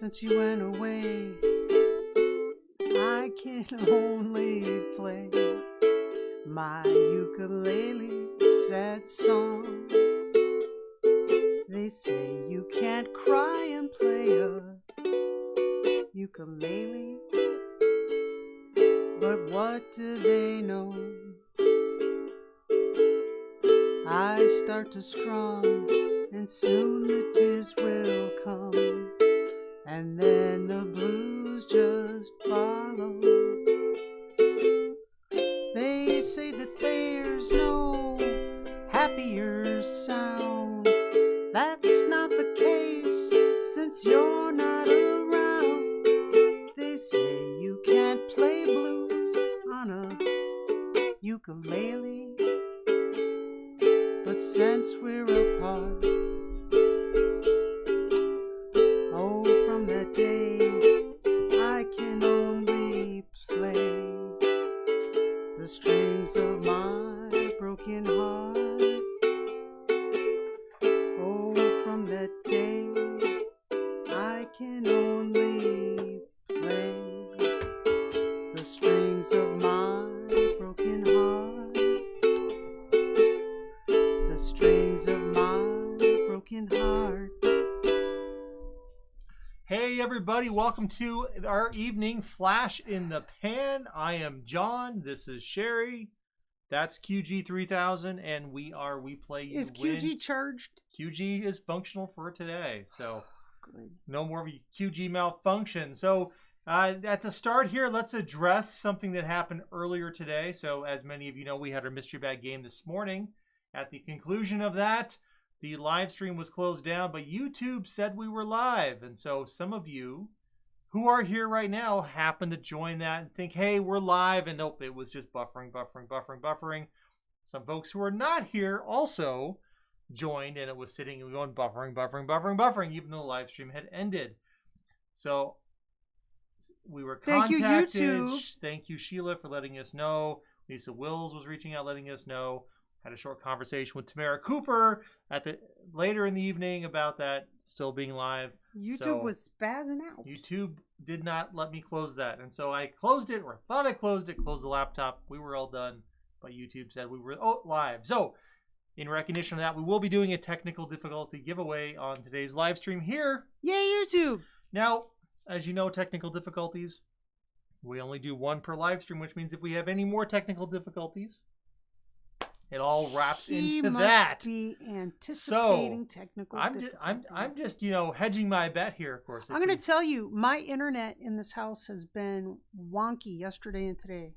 Since you went away, I can only play my ukulele sad song. They say you can't cry and play a ukulele, but what do they know? I start to strum, and soon the tears will come, and then the the case since you're not around. They say you can't play blues on a ukulele, but since we're apart, oh, from that day I can only play the strings of my broken heart. Oh, from that day I can only play the strings of my broken heart. The strings of my broken heart. Hey everybody, welcome to our evening Flash in the Pan. I am John, this is Sherry, that's QG3000, and we play you Is win. QG charged? QG is functional for today, so Good. no more QG malfunction. So at the start here, let's address something that happened earlier today. So as many of you know, we had our mystery bag game this morning. At the conclusion of that, the live stream was closed down, but YouTube said we were live. And so some of you who are here right now happen to join that and think, hey, we're live. And nope, it was just buffering. Some folks who are not here also joined, and it was sitting and going buffering, even though the live stream had ended. So we were contacted. Thank you, YouTube. Thank you, Sheila, for letting us know. Lisa Wills was reaching out, letting us know. Had a short conversation with Tamara Cooper later in the evening about that still being live. YouTube was spazzing out. YouTube did not let me close that. And so I closed it, or thought I closed it, closed the laptop. We were all done. But YouTube said we were live. So in recognition of that, we will be doing a technical difficulty giveaway on today's live stream here. Yay, YouTube. Now, as you know, technical difficulties, we only do one per live stream, which means if we have any more technical difficulties, it all wraps into that. Be anticipating technical difficulties. I'm just hedging my bet here, of course. I'm going to tell you, my internet in this house has been wonky yesterday and today.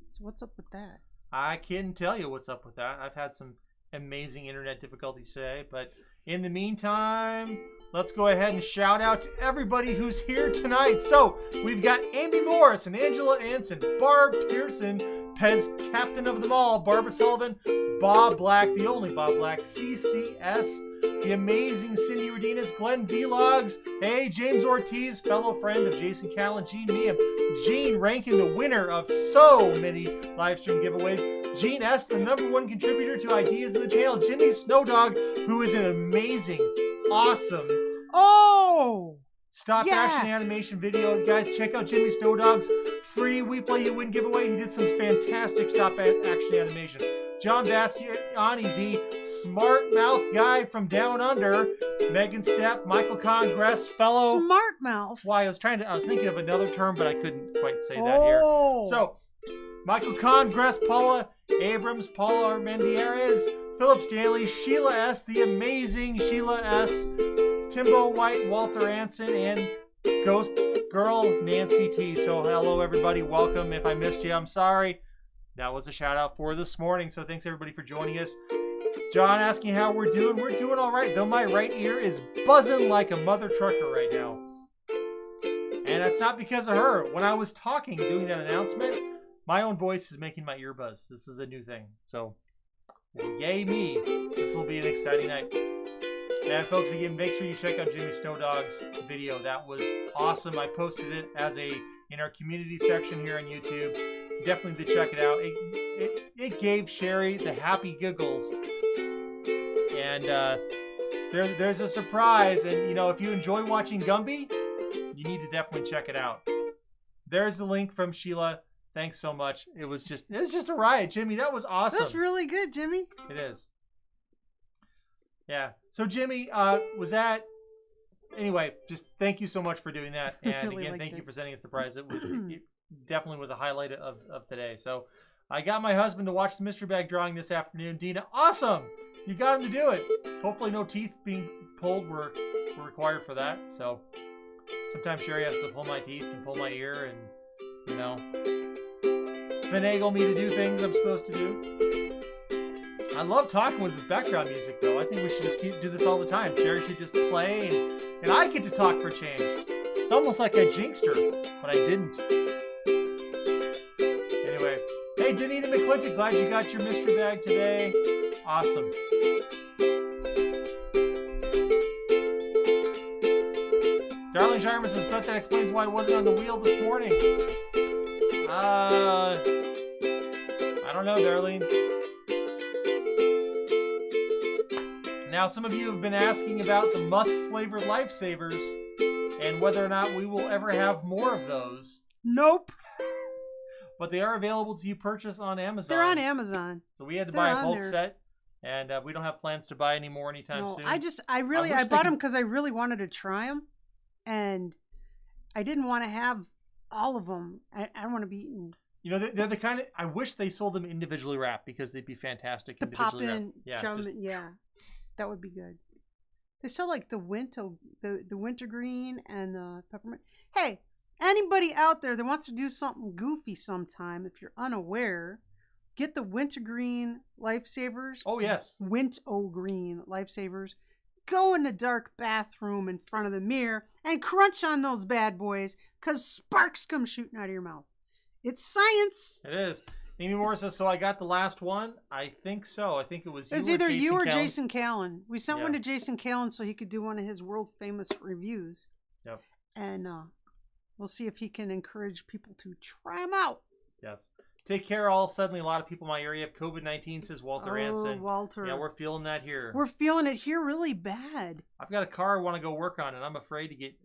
So what's up with that? I can't tell you what's up with that. I've had some amazing internet difficulties today, but in the meantime, let's go ahead and shout out to everybody who's here tonight. So we've got Amy Morris and Angela Anson, Barb Pearson, Pez Captain of them all, Barbara Sullivan, Bob Black, the only Bob Black, CCS, the amazing Cindy Redinas, Glenn Vlogs, hey, James Ortiz, fellow friend of Jason Callan, Gene Meehan, Gene Rankin, the winner of so many live stream giveaways, Gene S., the #1 contributor to ideas in the channel, Jimmy Snowdog, who is an amazing, awesome stop action animation video. Guys, check out Jimmy Snowdog's free We Play You Win giveaway. He did some fantastic stop action animation. John Bastiani, the smart mouth guy from down under. Megan Stepp, Michael Congress, fellow smart mouth. Why, I was thinking of another term, but I couldn't quite say that here. So Michael Congress, Paula Abrams, Paula Armendierez, Philip Stanley, Sheila S., the amazing Sheila S., Timbo White, Walter Anson, and Ghost Girl Nancy T. So hello everybody, welcome. If I missed you, I'm sorry. That was a shout out for this morning. So thanks everybody for joining us. John asking how we're doing. We're doing all right, though my right ear is buzzing like a mother trucker right now. And that's not because of her. When I was talking, doing that announcement, my own voice is making my ear buzz. This is a new thing. So yay me. This will be an exciting night. And folks, again, make sure you check out Jimmy Snowdog's video. That was awesome. I posted it in our community section here on YouTube. Definitely to check it out. It gave Sherry the happy giggles. And there's a surprise. And if you enjoy watching Gumby, you need to definitely check it out. There's the link from Sheila. Thanks so much. It was just a riot, Jimmy. That was awesome. That's really good, Jimmy. It is. Yeah. So Jimmy, anyway, just thank you so much for doing that. And really again, thank you for sending us the prize. It definitely was a highlight of today. So I got my husband to watch the mystery bag drawing this afternoon. Dina, awesome. You got him to do it. Hopefully no teeth being pulled were required for that. So sometimes Sherry has to pull my teeth and pull my ear and, finagle me to do things I'm supposed to do. I love talking with this background music, though. I think we should just do this all the time. Jerry should just play, and I get to talk for a change. It's almost like I jinxed her, but I didn't. Anyway, hey, Danita McClintock, glad you got your mystery bag today. Awesome. Darling Sharma says, bet that explains why I wasn't on the wheel this morning. I don't know, darling. Now, some of you have been asking about the musk-flavored lifesavers and whether or not we will ever have more of those. Nope. But they are available to you purchase on Amazon. They're on Amazon. So we had to buy a bulk set, and we don't have plans to buy any more anytime soon. I bought them because I really wanted to try them, and I didn't want to have all of them. I don't want to be eaten. You know, they're the kind of, I wish they sold them individually wrapped because they'd be fantastic. To pop in, yeah, that would be good. They sell like the wintergreen and the peppermint. Hey, anybody out there that wants to do something goofy sometime, if you're unaware, get the wintergreen lifesavers. Oh, yes. Wintergreen lifesavers. Go in the dark bathroom in front of the mirror and crunch on those bad boys because sparks come shooting out of your mouth. It's science. It is. Amy Moore says, so I got the last one? I think so. I think it was you. It was either you or Jason Callan. We sent one to Jason Callan so he could do one of his world famous reviews. Yep. And we'll see if he can encourage people to try them out. Yes. Take care, all. Suddenly, a lot of people in my area have COVID-19, says Walter Anson. Walter. Yeah, we're feeling that here. We're feeling it here really bad. I've got a car I want to go work on, and I'm afraid to get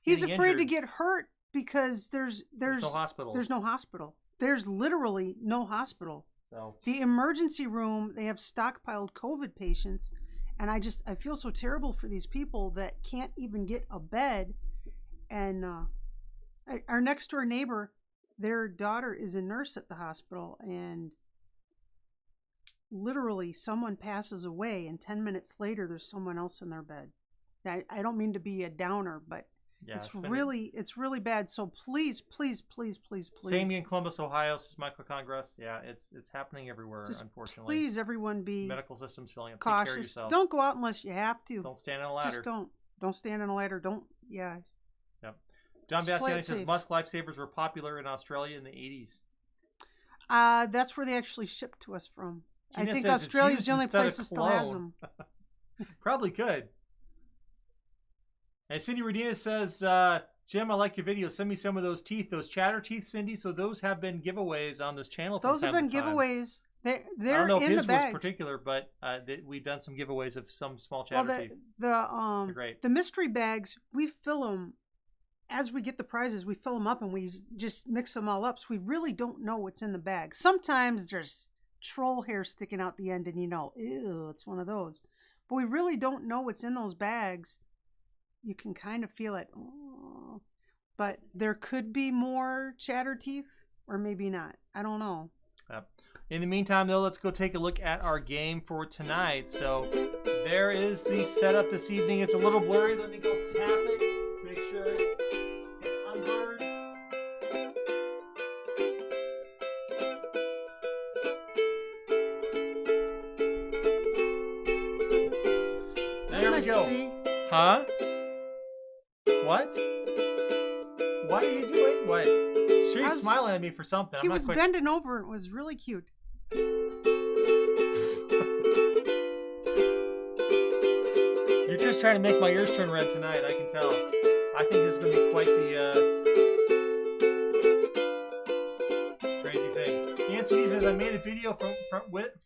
He's afraid to get hurt because there's no hospital. There's no hospital. There's literally no hospital. So the emergency room, they have stockpiled COVID patients, and I feel so terrible for these people that can't even get a bed. And our next door neighbor, their daughter is a nurse at the hospital, and literally someone passes away, and 10 minutes later there's someone else in their bed. I don't mean to be a downer, but yeah, it's really bad. So please. Same in Columbus, Ohio, says Michael Congress. Yeah, it's happening everywhere, unfortunately. Please, everyone, be medical systems filling up. Cautious. Take care of yourself. Don't go out unless you have to. Don't stand on a ladder. Just don't. Don't stand on a ladder. Don't. Yeah. Yep. John Bastiani says musk lifesavers were popular in Australia in the 80s. That's where they actually shipped to us from. Gina I think Australia's the only place that still has them. Probably could. And Cindy Redina says, Jim, I like your video. Send me some of those teeth, those chatter teeth, Cindy. So those have been giveaways on this channel. Those have been giveaways. They're I don't know if his was particular, but we've done some giveaways of some small chatter teeth. They're great. The mystery bags, we fill them as we get the prizes. We fill them up and we just mix them all up. So we really don't know what's in the bag. Sometimes there's troll hair sticking out the end, and ew, it's one of those. But we really don't know what's in those bags. You can kind of feel it. Oh. But there could be more chatter teeth, or maybe not. I don't know. In the meantime, though, let's go take a look at our game for tonight. So there is the setup this evening. It's a little blurry. Let me go tap it. Make sure it's unblurred. There we go. Huh? What? What are you doing? What? She's smiling at me for something. He was bending over and it was really cute. You're just trying to make my ears turn red tonight, I can tell. I think this is going to be quite the crazy thing. Nancy says, I made a video with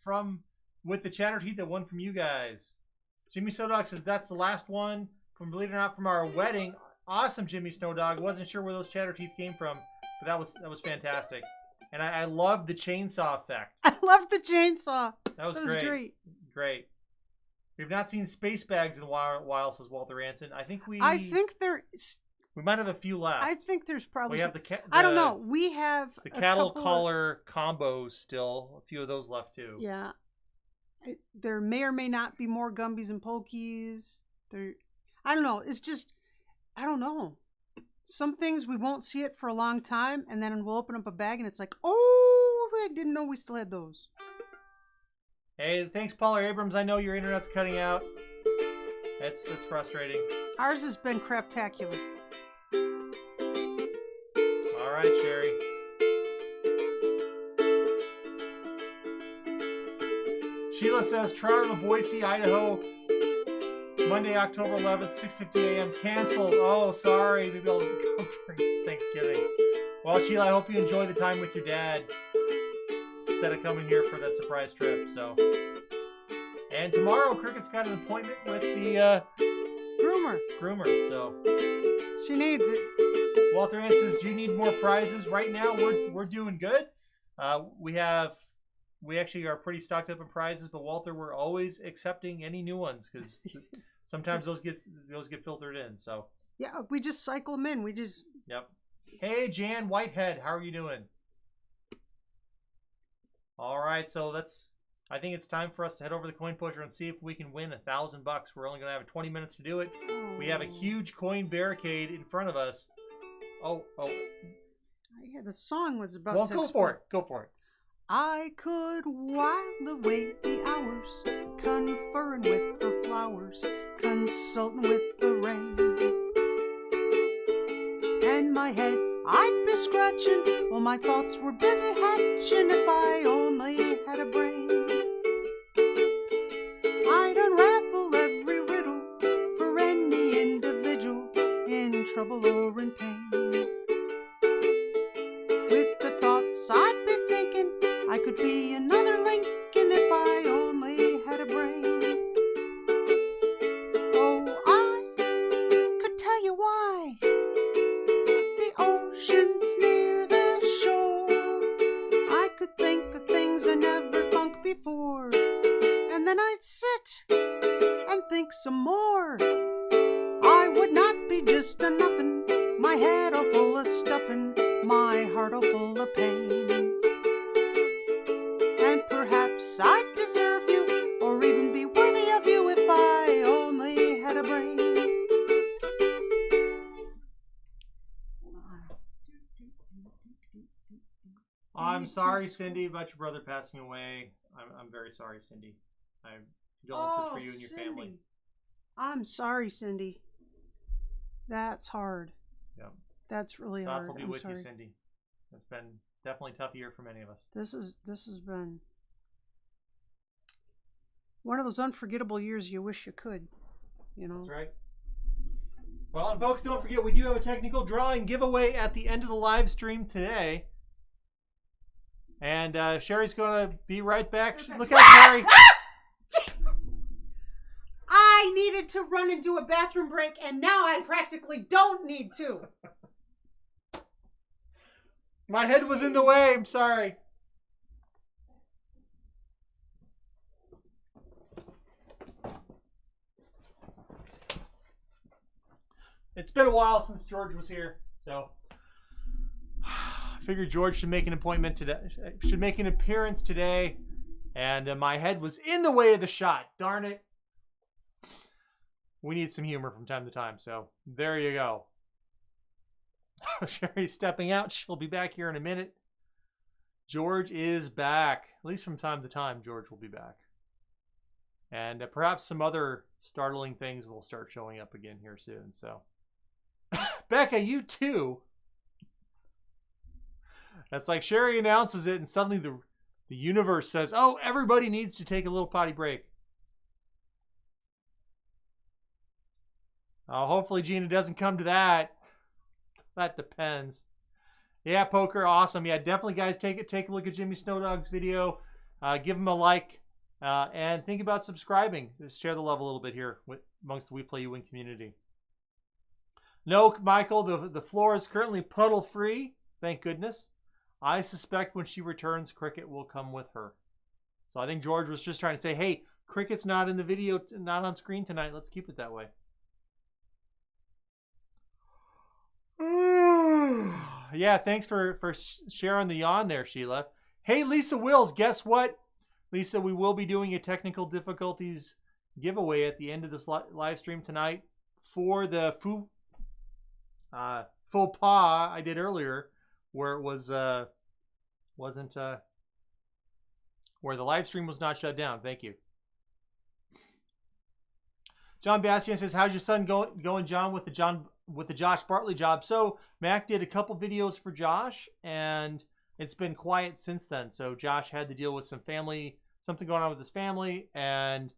the chatter teeth that won from you guys. Jimmy Snowdog says, that's the last one from, believe it or not, from our wedding. Awesome, Jimmy Snowdog. Wasn't sure where those chatter teeth came from, but that was fantastic. And I love the chainsaw effect. I love the chainsaw. That was great. Great. We've not seen space bags in a while, says Walter Anson. I think we might have a few left. I think there's probably. We have I don't know. We have the cattle collar combos still. A few of those left too. Yeah. There may or may not be more Gumbies and Pokies. I don't know. It's just, I don't know. Some things we won't see it for a long time, and then we'll open up a bag and it's like, oh, I didn't know we still had those. Hey, thanks, Paula Abrams. I know your internet's cutting out. It's frustrating. Ours has been craptacular. All right, Sherry. Sheila says Toronto to Boise, Idaho, Monday, October 11th, 6:50 a.m. Canceled. Oh, sorry. Maybe I'll go during Thanksgiving. Well, Sheila, I hope you enjoy the time with your dad instead of coming here for the surprise trip. So, and tomorrow, Cricket's got an appointment with the groomer. So she needs it. Walter Ann says, "Do you need more prizes?" Right now, we're doing good. We actually are pretty stocked up in prizes, but Walter, we're always accepting any new ones because sometimes those get filtered in. So yeah, we just cycle them in. Yep. Hey, Jan Whitehead, how are you doing? All right, so I think it's time for us to head over to the coin pusher and see if we can win $1,000. We're only going to have 20 minutes to do it. We have a huge coin barricade in front of us. Oh. I had a song was about well, to go for it. Go for it. I could while away the hours, conferring with the flowers, consulting with the rain. And my head I'd be scratching while my thoughts were busy hatching. If I only had a brain, I'd unravel every riddle for any individual in trouble or in pain. With the thoughts I'd be thinking, I could be another Lincoln if I only had a brain. Oh, I could tell you why the ocean's near the shore. I could think of things I never thunk before, and then I'd sit and think some more. I would not be just a nothing, my head all full of stuffing, my heart all full of pain. And perhaps I'd deserve you, or even be worthy of you, if I only had a brain. I'm sorry, Cindy, about your brother passing away. I'm very sorry, Cindy. I condolences for you and your family. I'm sorry, Cindy. That's hard. Yeah. That's really hard. Thoughts will be with you, Cindy. It's been definitely a tough year for many of us. This has been one of those unforgettable years you wish you could, you know. That's right. Well, and folks, don't forget we do have a technical drawing giveaway at the end of the live stream today. And Sherry's going to be right back. Look out, Sherry. I needed to run and do a bathroom break, and now I practically don't need to. My head was in the way. I'm sorry. It's been a while since George was here, so I figured George should make an appointment today. Should make an appearance today, and my head was in the way of the shot. Darn it. We need some humor from time to time, so there you go. Sherry's stepping out. She'll be back here in a minute. George is back. At least from time to time, George will be back. And perhaps some other startling things will start showing up again here soon. So, Becca, you too. That's like Sherry announces it, and suddenly the universe says, "Oh, everybody needs to take a little potty break." Hopefully, Gina doesn't come to that. That depends. Yeah, Poker, awesome. Yeah, definitely, guys, take a look at Jimmy Snowdog's video. Give him a like, and think about subscribing. Just share the love a little bit here amongst the We Play You Win community. No, Michael, the floor is currently puddle free. Thank goodness. I suspect when she returns, Cricket will come with her. So I think George was just trying to say, hey, Cricket's not in the video, not on screen tonight. Let's keep it that way. Yeah, thanks for sharing the yawn there, Sheila. Hey, Lisa Wills, guess what? Lisa, we will be doing a technical difficulties giveaway at the end of this live stream tonight for the faux pas I did earlier, where it was wasn't where the live stream was not shut down. Thank you. John Bastian says, how's your son going, John, with the Josh Bartley job? So Mac did a couple videos for Josh, and it's been quiet since then. So Josh had to deal with something going on with his family, and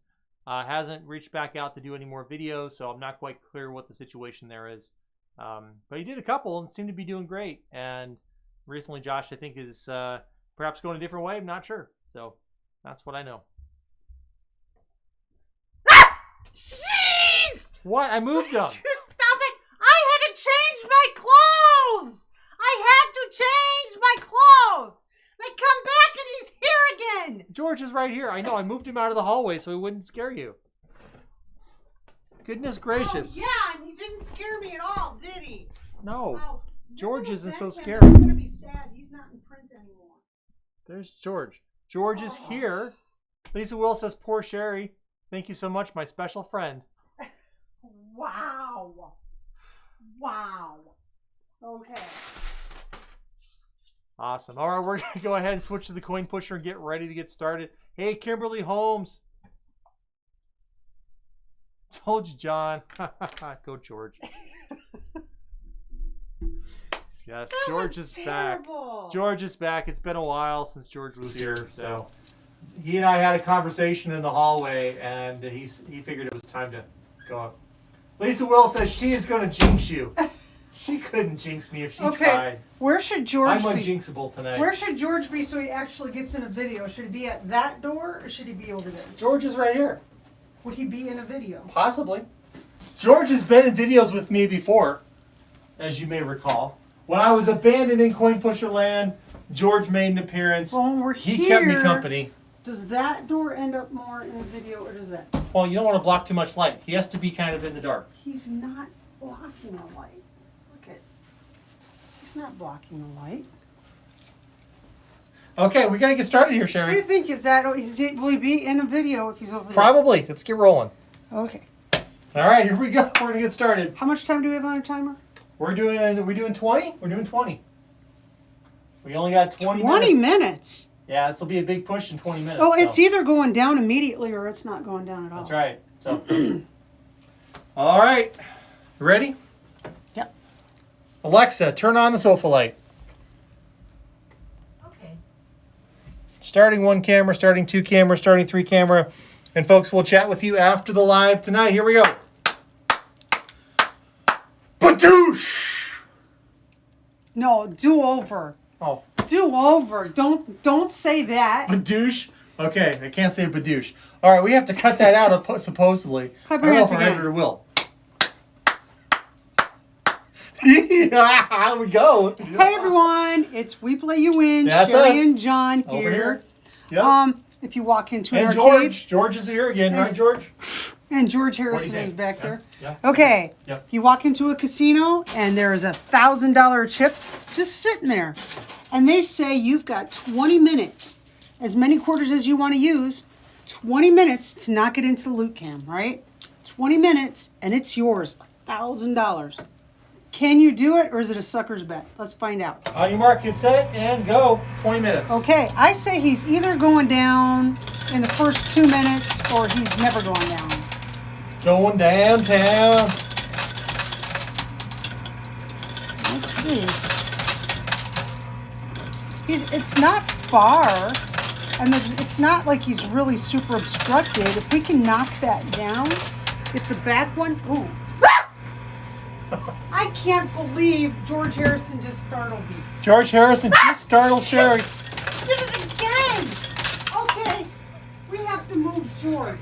hasn't reached back out to do any more videos. So I'm not quite clear what the situation there is. But he did a couple and seemed to be doing great. And recently, Josh, I think, is perhaps going a different way. I'm not sure. So that's what I know. Jeez! What? I moved them. Stop it! I had to change my clothes! I had to change my clothes! I come back and he's here again! George is right here. I know. I moved him out of the hallway so he wouldn't scare you. Goodness gracious. Oh, yeah, and he didn't scare me at all, did he? No. Wow. George isn't so He's scary. going to be sad. He's not in print anymore. There's George. George is here. Lisa Will says, poor Sherry. Thank you so much, my special friend. Wow. Wow. Okay. Awesome. All right, we're going to go ahead and switch to the coin pusher and get ready to get started. Hey, Kimberly Holmes. Told you, John. Go, George. Yes, George is back. George is back. It's been a while since George was here, so he and I had a conversation in the hallway, and he figured it was time to go up. Lisa Will says she is going to jinx you. She couldn't jinx me if she tried. Where should George I'm be? unjinxable tonight. Where should George be so he actually gets in a video? Should he be at that door or should he be over there? George is right here. Would he be in a video? Possibly. George has been in videos with me before, as you may recall. When I was abandoned in Coin Pusher Land, George made an appearance. Well, when we're He kept me company. Does that door end up more in the video or does that? Well, you don't want to block too much light. He has to be kind of in the dark. He's not blocking the light. Look at. He's not blocking the light. Okay, we got to get started here, What do you Sherry. think? Will he be in a video if he's over there? Probably. Let's get rolling. Okay. All right, here we go. We're going to get started. How much time do we have on our timer? We're doing 20? We're doing 20. We only got 20 20 minutes? Yeah, this will be a big push in 20 minutes. Oh, it's either going down immediately or it's not going down at all. That's right. So, all right. Ready? Yep. Alexa, turn on the sofa light. Okay. Starting 1 camera, starting 2 camera, starting 3 camera. And folks, we'll chat with you after the live tonight. Here we go. Badoosh! No, do over. Oh, Do over. Don't say that. badoosh. Okay, I can't say badoosh. All right, we have to cut that out supposedly. Clap I your don't know hands if our again. editor will. Here we go. Hey everyone, it's We Play You Win. That's Sherry us. and John here. Over here. Yep. If you walk into an And arcade, George is here again, right, George? and George What do Harrison you is think? back Yeah. there. Yeah. Okay. Yep. You walk into a casino and there is $1,000 chip just sitting there, and they say you've got 20 minutes, as many quarters as you want to use, 20 minutes to knock it into the loot cam, right? 20 minutes and it's yours, $1,000. Can you do it or is it a sucker's bet? Let's find out. On your mark, get set, and go. 20 minutes. Okay, I say he's either going down in the first 2 minutes or he's never going down. Going downtown. Let's see. It's not far, and it's not like he's really super obstructed. If we can knock that down, if the back one, ooh. I can't believe George Harrison just startled me. George Harrison just startled Sherry. Did it again. Okay, we have to move George.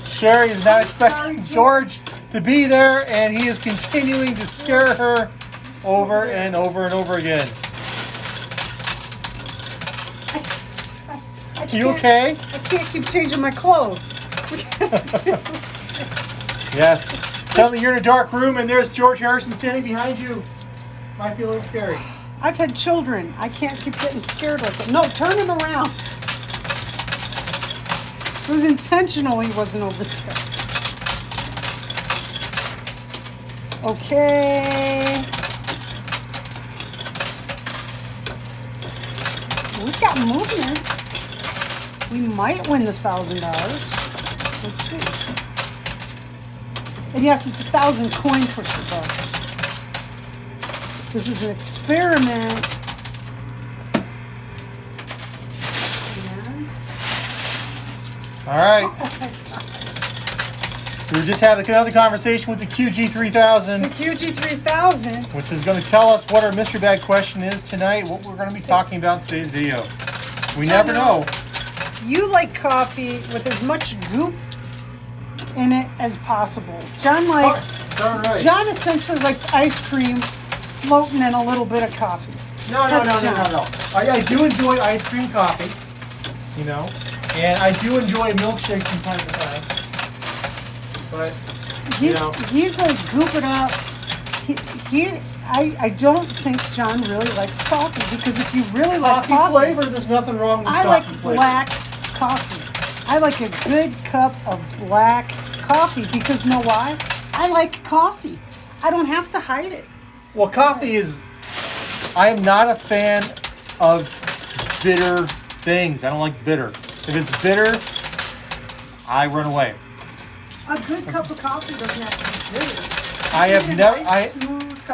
Sherry is not I'm expecting sorry, George to be there, and he is continuing to scare her over and over and over again. You okay? I can't keep changing my clothes. Yes. Suddenly you're in a dark room, and there's George Harrison standing behind you. Might be a little scary. I've had children. I can't keep getting scared like that. No, turn him around. It was intentional he wasn't over there. Okay. We've got movement. We might win the $1,000. Let's see. And yes, it's 1,000 coin pusher bucks. This is an experiment. All right. We just had another conversation with the QG3000. The QG3000. Which is going to tell us what our mystery bag question is tonight, what we're going to be talking about in today's video. We never know. You like coffee with as much goop in it as possible. John likes. Right. John essentially likes ice cream floating in a little bit of coffee. No. I do enjoy ice cream coffee, you know, and I do enjoy milkshakes from time to time. But he's like goop it up. I don't think John really likes coffee, because if you really like coffee flavor, there's nothing wrong with coffee flavor. I like black coffee. I like a good cup of black coffee, because you know why? I like coffee. I don't have to hide it. Well, coffee is... I am not a fan of bitter things. I don't like bitter. If it's bitter, I run away. A good cup of coffee doesn't have to be bitter.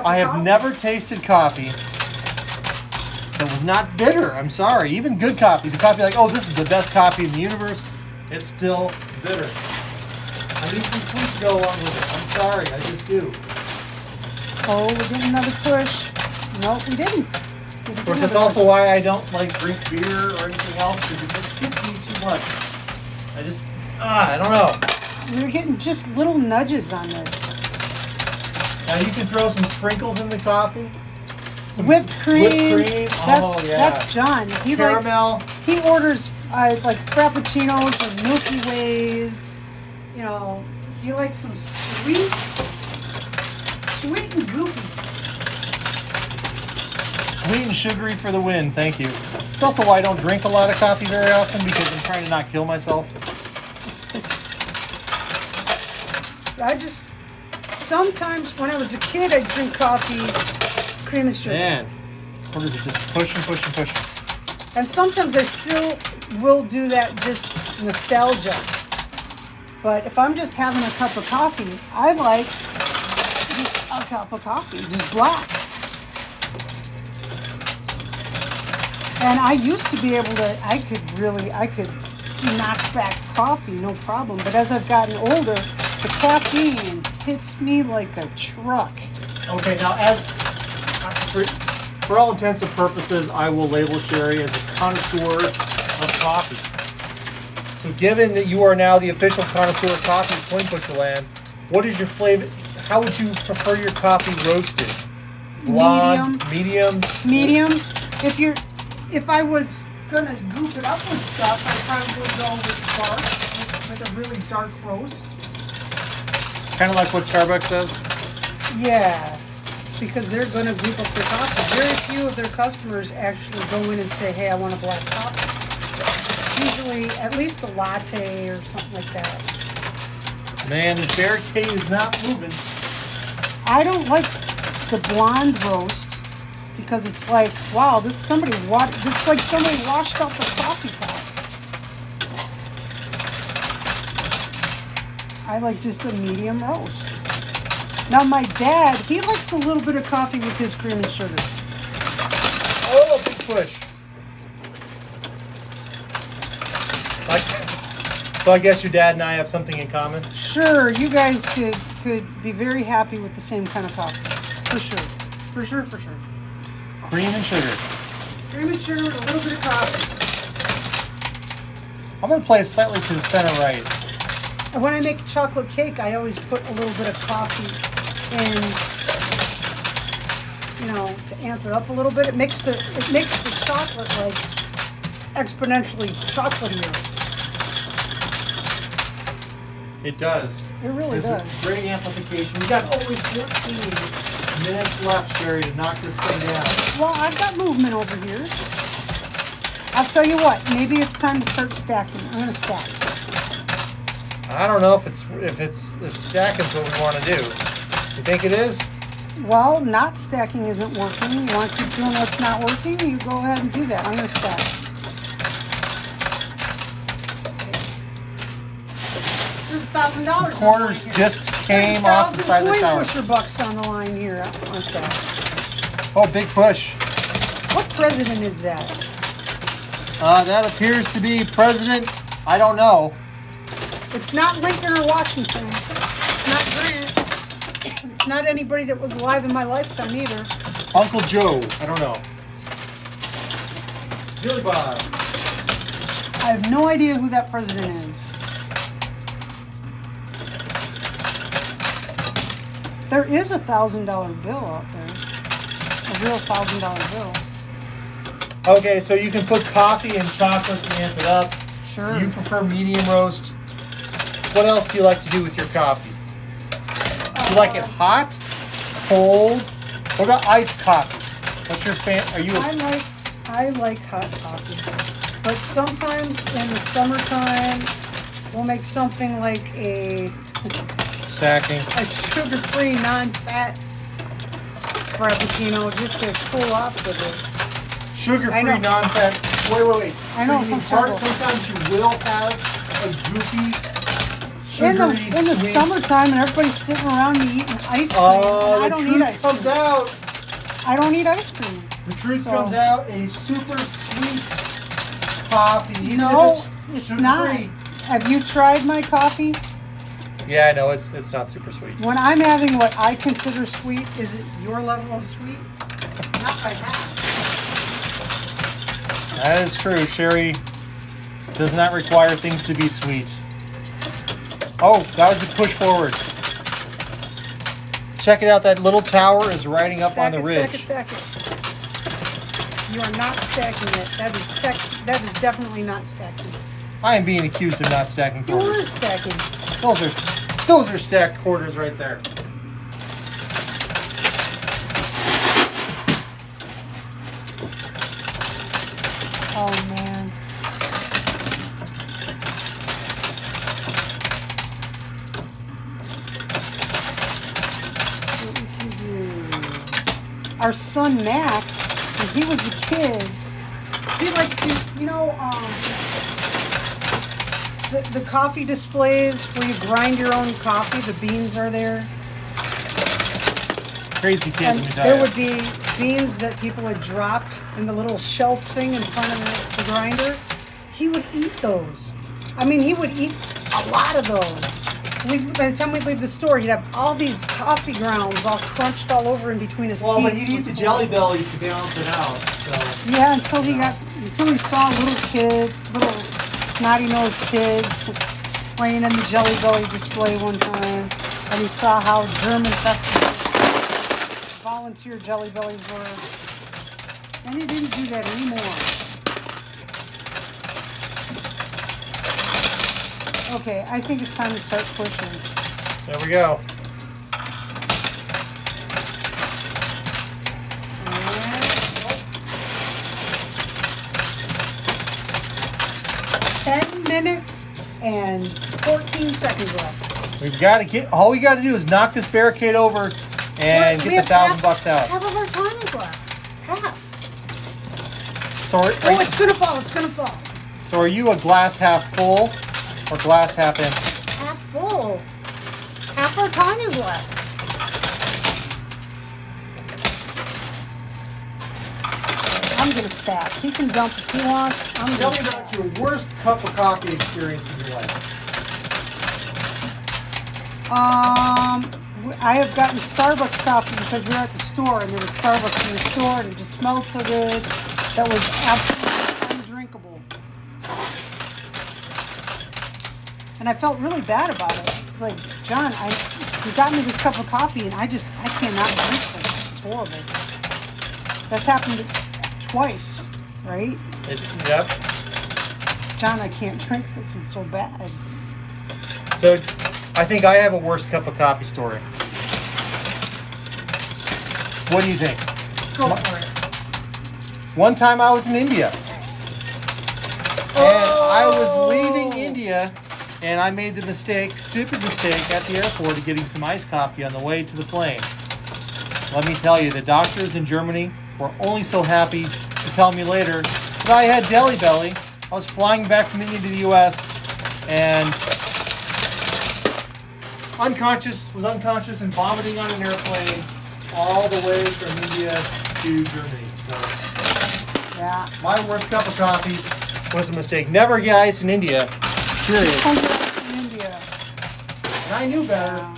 I have never tasted coffee that was not bitter. I'm sorry. Even good coffee. The coffee like, oh, this is the best coffee in the universe. It's still bitter. I need some sweet to go along with it. I'm sorry. I just do. Oh, we're getting another push. Nope, we didn't. Of course, that's also why I don't like drink beer or anything else, because it just hits me too much. I don't know. We're getting just little nudges on this. Now you can throw some sprinkles in the coffee. Some whipped cream. That's John. He caramel. He orders like frappuccinos or Milky Ways. You know, he likes some sweet and goopy. Sweet and sugary for the win. Thank you. It's also why I don't drink a lot of coffee very often, because I'm trying to not kill myself. Sometimes when I was a kid, I'd drink coffee, cream and sugar. Man, what is it? Just pushing. And sometimes I still will do that, just nostalgia. But if I'm just having a cup of coffee, I like just a cup of coffee, just black. And I used to be able to, I could knock back coffee, no problem. But as I've gotten older, the caffeine hits me like a truck. Okay, now for all intents and purposes, I will label Sherry as a connoisseur of coffee. So given that you are now the official connoisseur of coffee in Coin Pusher Land, what is your flavor? How would you prefer your coffee roasted? Blonde, medium? Medium. If I was gonna goop it up with stuff, I'd probably go with dark, with a really dark roast. Kind of like what Starbucks does? Yeah, because they're going to goop up their coffee. Very few of their customers actually go in and say, hey, I want a black coffee. Usually at least a latte or something like that. Man, the barricade is not moving. I don't like the blonde roast, because it's like, wow, it's like somebody washed out the coffee pot. I like just a medium roast. Now my dad, he likes a little bit of coffee with his cream and sugar. Oh, big push. So I guess your dad and I have something in common? Sure, you guys could be very happy with the same kind of coffee. For sure. For sure. Cream and sugar. Cream and sugar with a little bit of coffee. I'm going to play slightly to the center right. And when I make a chocolate cake, I always put a little bit of coffee in, you know, to amp it up a little bit. It makes the chocolate like exponentially chocolatier. It does. It really does. Great amplification. We got only 14 minutes left, Sherry, to knock this thing down. Well, I've got movement over here. I'll tell you what. Maybe it's time to start stacking. I'm going to stack. I don't know if stacking's what we want to do. You think it is? Well, not stacking isn't working. You want to keep doing what's not working? You go ahead and do that. I'm going to stack. $1,000. Quarters just came off the side of the tower. Pusher bucks on the line here. Aren't there? Oh, big push. What president is that? That appears to be President, I don't know. It's not Lincoln or Washington. It's not Grant. It's not anybody that was alive in my lifetime either. Uncle Joe, I don't know. Billy Bob. I have no idea who that president is. There is a $1,000 bill out there. A real $1,000 bill. Okay, so you can put coffee and chocolate to amp it up. Sure. You prefer medium roast. What else do you like to do with your coffee? Do you like it hot, cold? What about iced coffee? What's your Are you? I like hot coffee, but sometimes in the summertime we'll make something like a sugar-free, non-fat frappuccino just to cool off with it. Sugar-free, non-fat. Wait. I know. Sometimes you will have a goofy, sugary, in the summertime, and everybody's sitting around me eating ice cream. I don't eat ice cream. I don't eat ice cream. The truth comes out. A super sweet coffee. No, it's not. Have you tried my coffee? Yeah, I know it's not super sweet. When I'm having what I consider sweet, is it your level of sweet? Not by half. That is true. Sherry does not require things to be sweet. Oh, that was a push forward. Check it out. That little tower is riding up on the ridge. Stack it. You are not stacking it. That is definitely not stacking. I am being accused of not stacking You quarters. aren't stacking. Those are stacked quarters right there. Oh man. Let's see what we can do. Our son Mac, when he was a kid, he liked to, the coffee displays where you grind your own coffee, the beans are there. Crazy kid. And there would be beans that people had dropped in the little shelf thing in front of the grinder. He would eat those. I mean, he would eat a lot of those. By the time we'd leave the store, he'd have all these coffee grounds all crunched all over in between his teeth. Well, but he'd eat the Jelly Bellies to balance it out. So. Yeah, until he saw a little kid, little snotty-nosed kid playing in the Jelly Belly display one time, and he saw how germ-infested volunteer Jelly Bellies were, and he didn't do that anymore. Okay, I think it's time to start pushing. There we go. And 10 minutes and 14 seconds left. We've got to get. All we got to do is knock this barricade over and get the $1,000 out. Half of our time is left. Half. So it's gonna fall. It's gonna fall. So are you a glass half full or glass half empty? Half full. Half our time is left. I'm gonna stack. He can dump if he wants. Tell me about your worst cup of coffee experience in your life. I have gotten Starbucks coffee because we were at the store and there was Starbucks in the store and it just smelled so good. That was absolutely undrinkable. And I felt really bad about it. It's like, John, you got me this cup of coffee and I cannot drink this. It's horrible. That's happened twice, right? Yep. John, I can't drink this. It's so bad. So I think I have a worst cup of coffee story. What do you think? Go for it. One time I was in India. And I was leaving India and I made the stupid mistake at the airport of getting some iced coffee on the way to the plane. Let me tell you, the doctors in Germany were only so happy to tell me later that I had Jelly Belly. I was flying back from India to the U.S. and unconscious, was unconscious and vomiting on an airplane all the way from India to Germany. So, Yeah. my worst cup of coffee was a mistake. Never get ice in India. Period. Don't get ice in India. And I knew better. Yeah.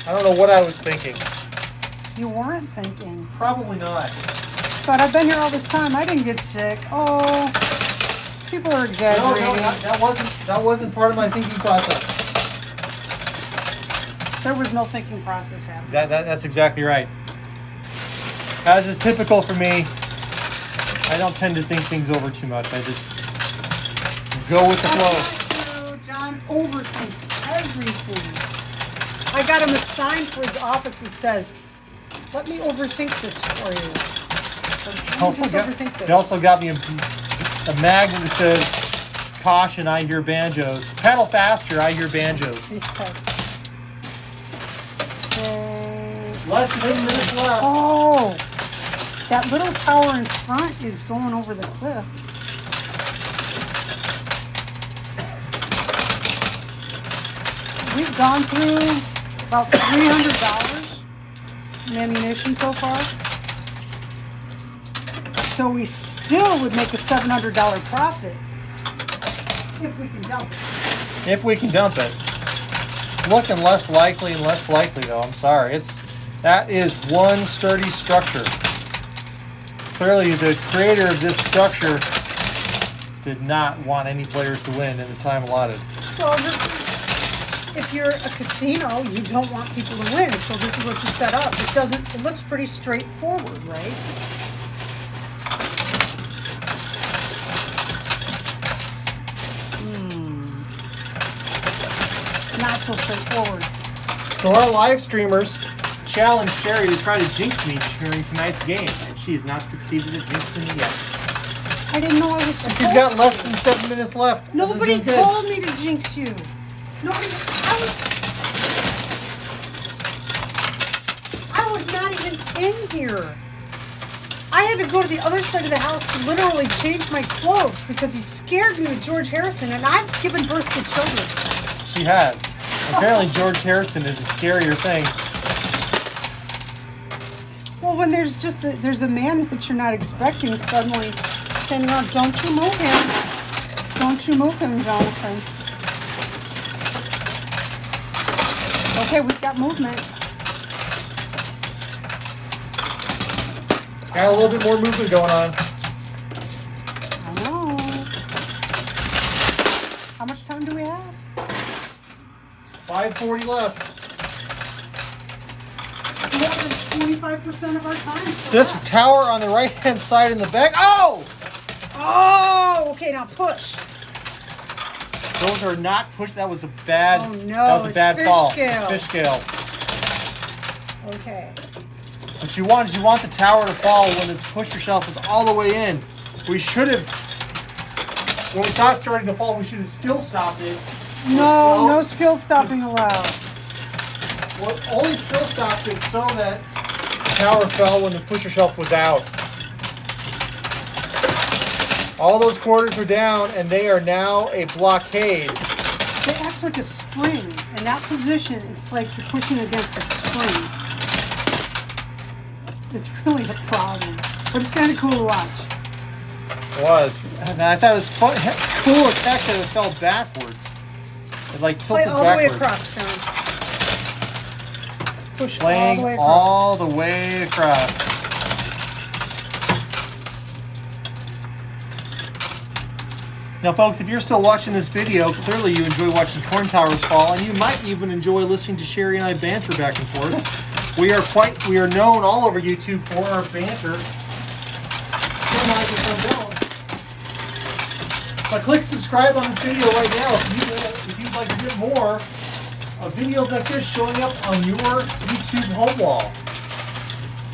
I don't know what I was thinking. You weren't thinking. Probably not. But I've been here all this time. I didn't get sick. Oh, people are exaggerating. No, that wasn't part of my thinking process. There was no thinking process happening. That's exactly right. As is typical for me, I don't tend to think things over too much. I just go with the flow. John overthinks everything. I got him a sign for his office that says, "Let me overthink this for you." So They also got me a magnet that says, "Caution, I hear banjos. Pedal faster, I hear banjos." Less than 8 minutes left. Oh, that little tower in front is going over the cliff. We've gone through about $300 in ammunition so far. So we still would make a $700 profit if we can dump it. If we can dump it. Looking less likely and less likely, though. I'm sorry. That is one sturdy structure. Clearly, the creator of this structure did not want any players to win in the time allotted. Well, if you're a casino, you don't want people to win, so this is what you set up. It looks pretty straightforward, right? Not so straightforward. So our live streamers challenged Sherry to try to jinx me during tonight's game, and she has not succeeded at jinxing me yet. I didn't know I was supposed to. She's got less than 7 minutes left. Nobody told me to jinx you. Nobody. I was not even in here. I had to go to the other side of the house to literally change my clothes because he scared me with George Harrison, and I've given birth to children. She has. Apparently, George Harrison is a scarier thing. Well, when there's a man that you're not expecting suddenly standing around, don't you move him. Don't you move him, Jonathan. Okay, we've got movement. Got a little bit more movement going on. I know. How much time do we have? 5:40 left. We have 25% of our time. This tower on the right-hand side in the back. Oh! Oh, okay, now push. Those are not push. That was a bad. Oh no! That was a bad fall. Scale. Fish scale. Okay. What you want is you want the tower to fall when the pusher shelf is all the way in. We should have. When we saw it starting to fall, we should have still stopped it. No, no skill stopping allowed. Well, only still stopped it so that the tower fell when the pusher shelf was out. All those quarters are down, and they are now a blockade. They act like a spring. In that position, it's like you're pushing against a spring. It's really a problem, but it's kind of cool to watch. It was. And I thought it was fun, cool as heck that it fell backwards. It like tilted all backwards. The way across, John. Push Playing all the way across. all the way across. Now, folks, if you're still watching this video, clearly you enjoy watching corn towers fall, and you might even enjoy listening to Sherry and I banter back and forth. We are known all over YouTube for our banter. But click subscribe on this video right now if you'd like to get more of videos like this showing up on your YouTube home wall.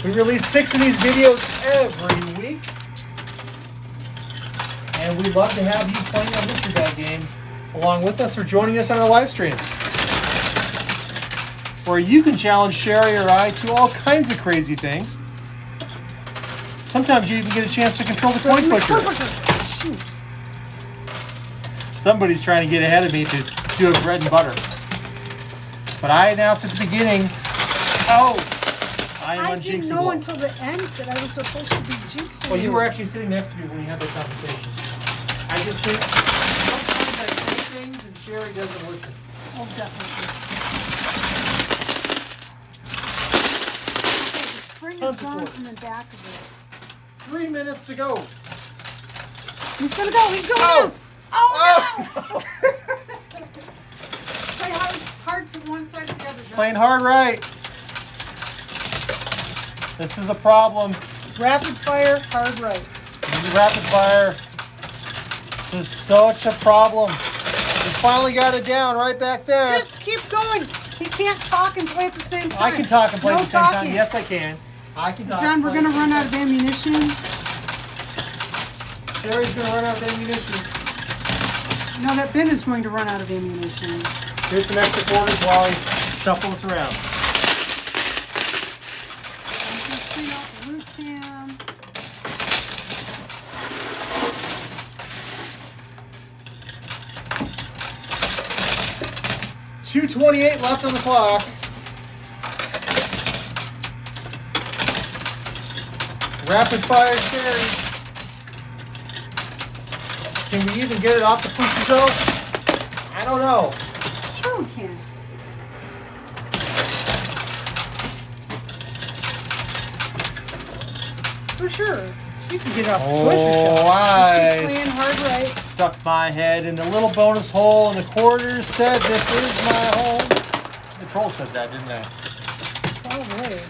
We release 6 of these videos every week. And we'd love to have you playing our Mystery Bag game along with us or joining us on our live streams, where you can challenge Sherry or I to all kinds of crazy things. Sometimes you even get a chance to control the coin pusher. Somebody's trying to get ahead of me to do a bread and butter. But I announced at the beginning, I am I unjinxable. didn't know until the end that I was supposed to be jinxing. Well, you were actually sitting next to me when we had that conversation. I just think sometimes I say things and Sherry doesn't listen. Oh, definitely. Okay, the spring is gone from the back of it. 3 minutes to go. He's gonna go. He's going Oh. in. Oh, no! Oh. Play hard to one side or the other. John. Playing hard right. This is a problem. Rapid fire, hard right. Rapid fire. This is such a problem. We finally got it down right back there. Just keep going. He can't talk and play at the same time. I can talk and play No at the same time. talking. Yes, I can. I can talk. John, we're going to run out of ammunition. Sherry's going to run out of ammunition. No, that bin is going to run out of ammunition. Here's some extra quarters while he shuffles around. I'm going to clean out the loose cam. .228 left on the clock. Rapid fire Sherry. Can we even get it off the pusher zone? I don't know. Sure we can. For sure. You can get off the pusher zone. Oh, Just keep playing hard right. Stuck my head in the little bonus hole, and the quarters said, "This is my home." The troll said that, didn't they? Probably.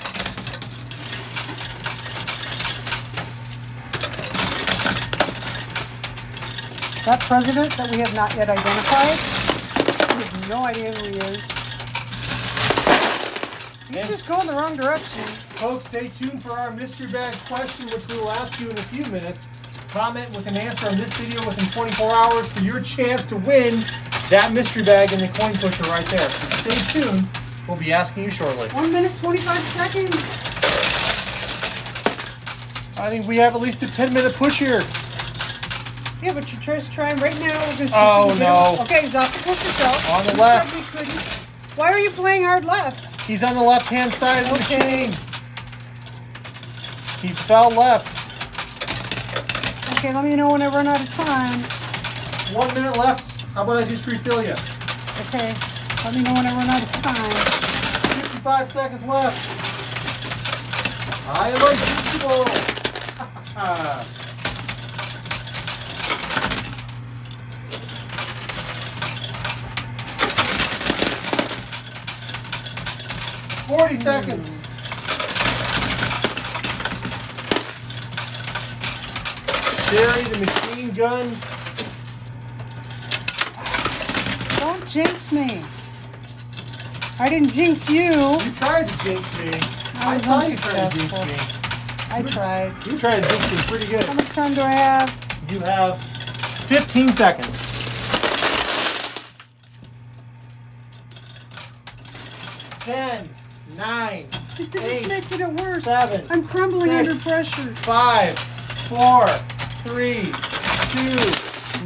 That president that we have not yet identified, we have no idea who he is. He's just going the wrong direction. Folks, stay tuned for our mystery bag question, which we will ask you in a few minutes. Comment with an answer on this video within 24 hours for your chance to win that mystery bag and the coin pusher right there. So stay tuned. We'll be asking you shortly. 1 minute, 25 seconds. I think we have at least a 10-minute push here. Yeah, but you're just trying right now. We're gonna see Oh, if we can get no. him. Okay, he's off the pusher shelf. On the We left. said we couldn't. Why are you playing hard left? He's on the left-hand side of the Okay. machine. He fell left. Okay, let me know when I run out of time. 1 minute left. How about I just refill you? Okay, let me know when I run out of time. 55 seconds left. I am unbeatable. 40 seconds. Sherry, the machine gun. Don't jinx me. I didn't jinx you. You tried to jinx me. I was thought you tried to unsuccessful. jinx me. I tried. You tried to jinx me pretty good. How much time do I have? You have 15 seconds. 10, 9, You're 8, just making it worse. 7, I'm crumbling under 6, pressure. 5, 4, 3, 2,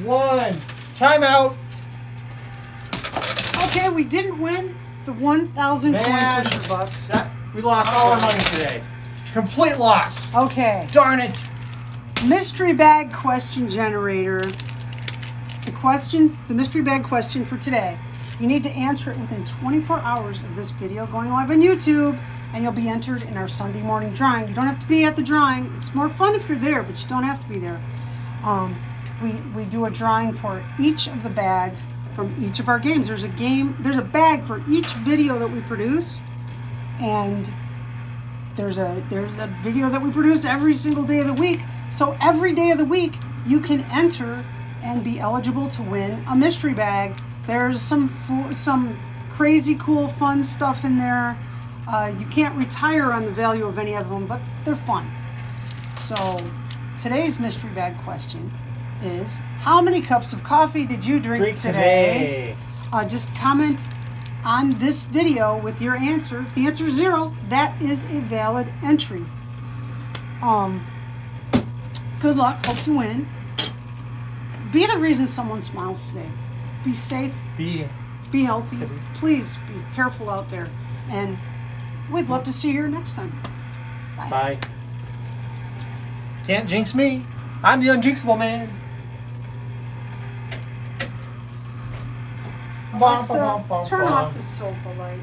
1. Timeout. Okay, we didn't win the 1,000 coin Man, pusher bucks. we lost all our money today. Complete loss. Okay. Darn it. Mystery bag question generator. The mystery bag question for today. You need to answer it within 24 hours of this video going live on YouTube, and you'll be entered in our Sunday morning drawing. You don't have to be at the drawing. It's more fun if you're there, but you don't have to be there. We do a drawing for each of the bags from each of our games. There's a bag for each video that we produce, and there's a video that we produce every single day of the week. So every day of the week you can enter and be eligible to win a mystery bag. There's some crazy cool fun stuff in there. You can't retire on the value of any of them, but they're fun. So today's mystery bag question is, how many cups of coffee did you drink today? Just comment on this video with your answer. If the answer is 0, that is a valid entry. Good luck. Hope you win. Be the reason someone smiles today. Be safe. Be Be healthy. Please be careful out there. And we'd love to see you here next time. Bye. Bye. Can't jinx me. I'm the unjinxable man. Alexa, turn off the sofa light.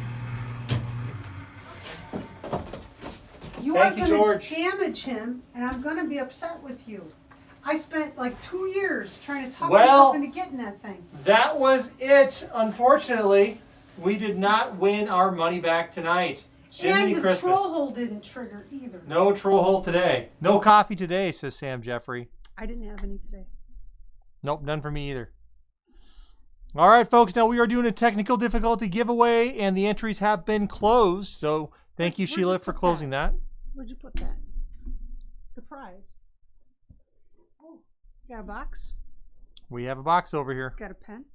You are going to damage him, and I'm going to be upset with you. I spent like 2 years trying to talk myself into getting that thing. That was it. Unfortunately, we did not win our money back tonight. And the troll hole didn't trigger either. No troll hole today. No coffee today, says Sam Jeffrey. I didn't have any today. Nope, none for me either. All right, folks. Now we are doing a technical difficulty giveaway, and the entries have been closed. So thank you, Sheila, for closing that. Where'd you put that? The prize. Oh, got a box? We have a box over here. Got a pen?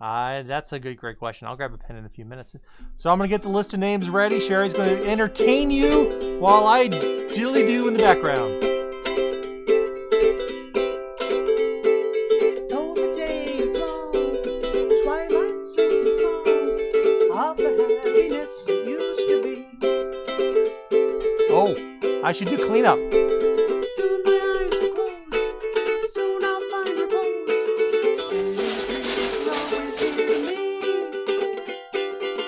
That's a great question. I'll grab a pen in a few minutes. So I'm going to get the list of names ready. Sherry's going to entertain you while I diddly-do in the background. Though the day is long, twilight sings a song of the happiness it used to be. Oh, I should do cleanup. Soon my eyes will close, soon I'll find repose. Always here to me.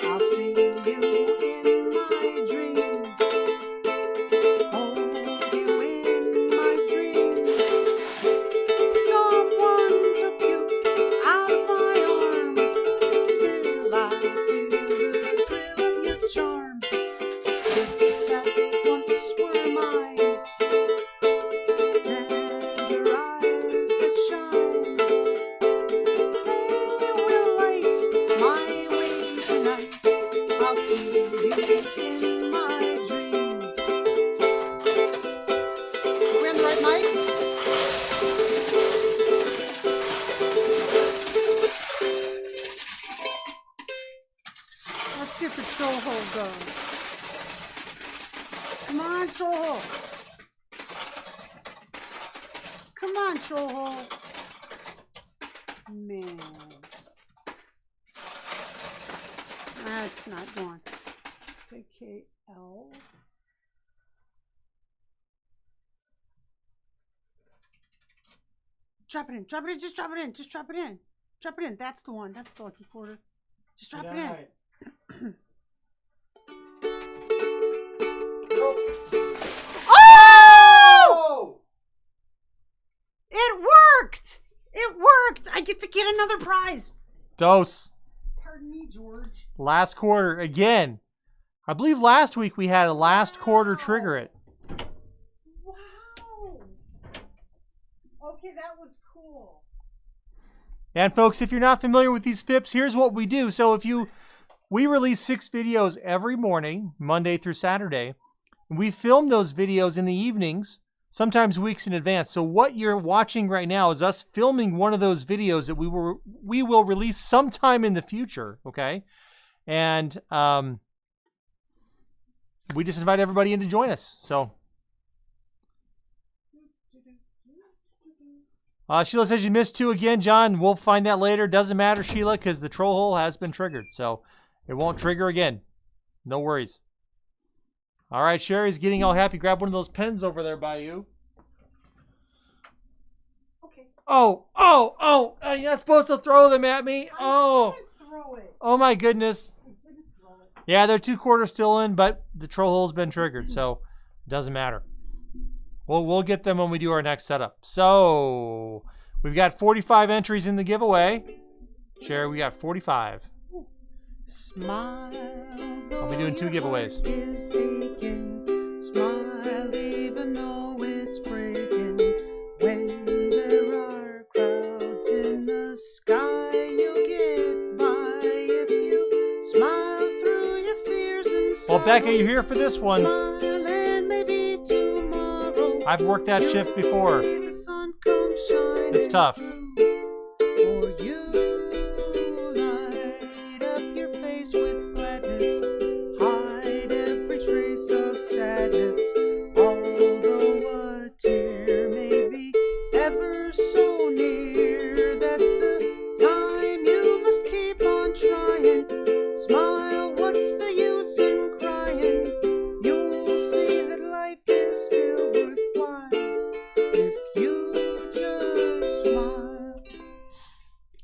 I'll see you in my dreams. Hold you in my dreams. Someone took you out of my arms. Still I feel the thrill of your charms. Lips that once were mine, tender eyes that shine. They will light my way tonight. I'll see you in my dreams. We're in the right mic? Let's see if the troll hole goes. Come on, troll hole. Come on, troll hole. Man. That's not going. KKL. Drop it in, drop it in, just drop it in, just drop it in. Drop it in, that's the one, that's the lucky quarter. Just drop it in. Oh! It worked! It worked! I get to get another prize. Dose. Pardon me, George. Last quarter again. I believe last week we had a last quarter trigger it. Wow. Okay, that was cool. And folks, if you're not familiar with these FIPS, here's what we do. So we release 6 videos every morning, Monday through Saturday. We film those videos in the evenings, sometimes weeks in advance. So what you're watching right now is us filming one of those videos that we will release sometime in the future, okay? And we just invite everybody in to join us. So Sheila says you missed 2 again, John. We'll find that later. Doesn't matter, Sheila, because the troll hole has been triggered. So it won't trigger again. No worries. All right, Sherry's getting all happy. Grab one of those pens over there by you. Okay. Oh, you're not supposed to throw them at me. I didn't throw it. Oh my goodness. I didn't throw it. Yeah, there are 2 quarters still in, but the troll hole's been triggered, so it doesn't matter. We'll get them when we do our next setup. So we've got 45 entries in the giveaway. Sherry, we got 45. Smile. I'll be doing 2 giveaways. Smile even though it's breaking. When there are clouds in the sky, you'll get by if you smile through your fears and sorrow. Well, Becca, you're here for this one. Smile and maybe tomorrow I've worked that shift before. the sun come shining It's tough. through. For you light up your face with gladness, hide every trace of sadness. Although a tear may be ever so near, that's the time you must keep on trying.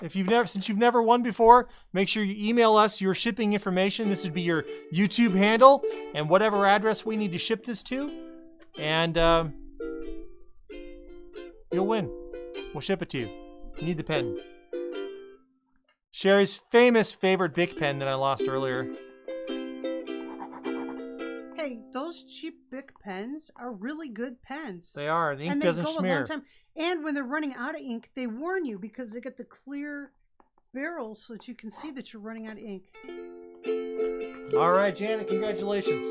since you've never won before, make sure you email us your shipping information. This would be your YouTube handle and whatever address we need to ship this to, and you'll win. We'll ship it to you. You need the pen. Sherry's famous favorite Bic pen that I lost earlier. Hey, those cheap Bic pens are really good pens. They are. The ink and doesn't they go smear. A long time. And when they're running out of ink, they warn you because they get the clear barrels so that you can see that you're running out of ink. All right, Janet, congratulations.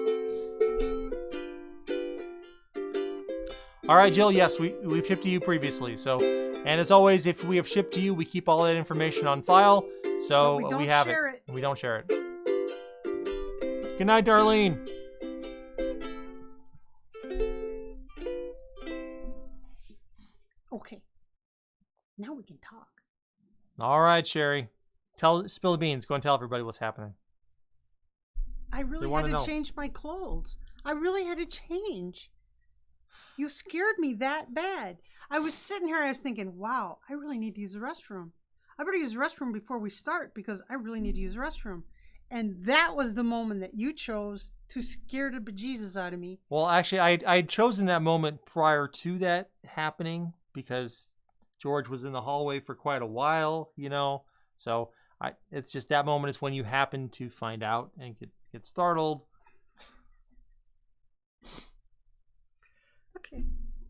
All right, Jill, yes, we've shipped to you previously. So, and as always, if we have shipped to you, we keep all that information on file. So we have it. We don't share it. Good night, Darlene. Okay. Now we can talk. All right, Sherry. Spill the beans. Go and tell everybody what's happening. I really had to change my clothes. I really had to change. You scared me that bad. I was sitting here, I was thinking, wow, I really need to use the restroom. I better use the restroom before we start because I really need to use the restroom. And that was the moment that you chose to scare the bejesus out of me. Well, actually, I'd chosen that moment prior to that happening because George was in the hallway for quite a while, you know. So it's just that moment is when you happen to find out and get startled. Okay.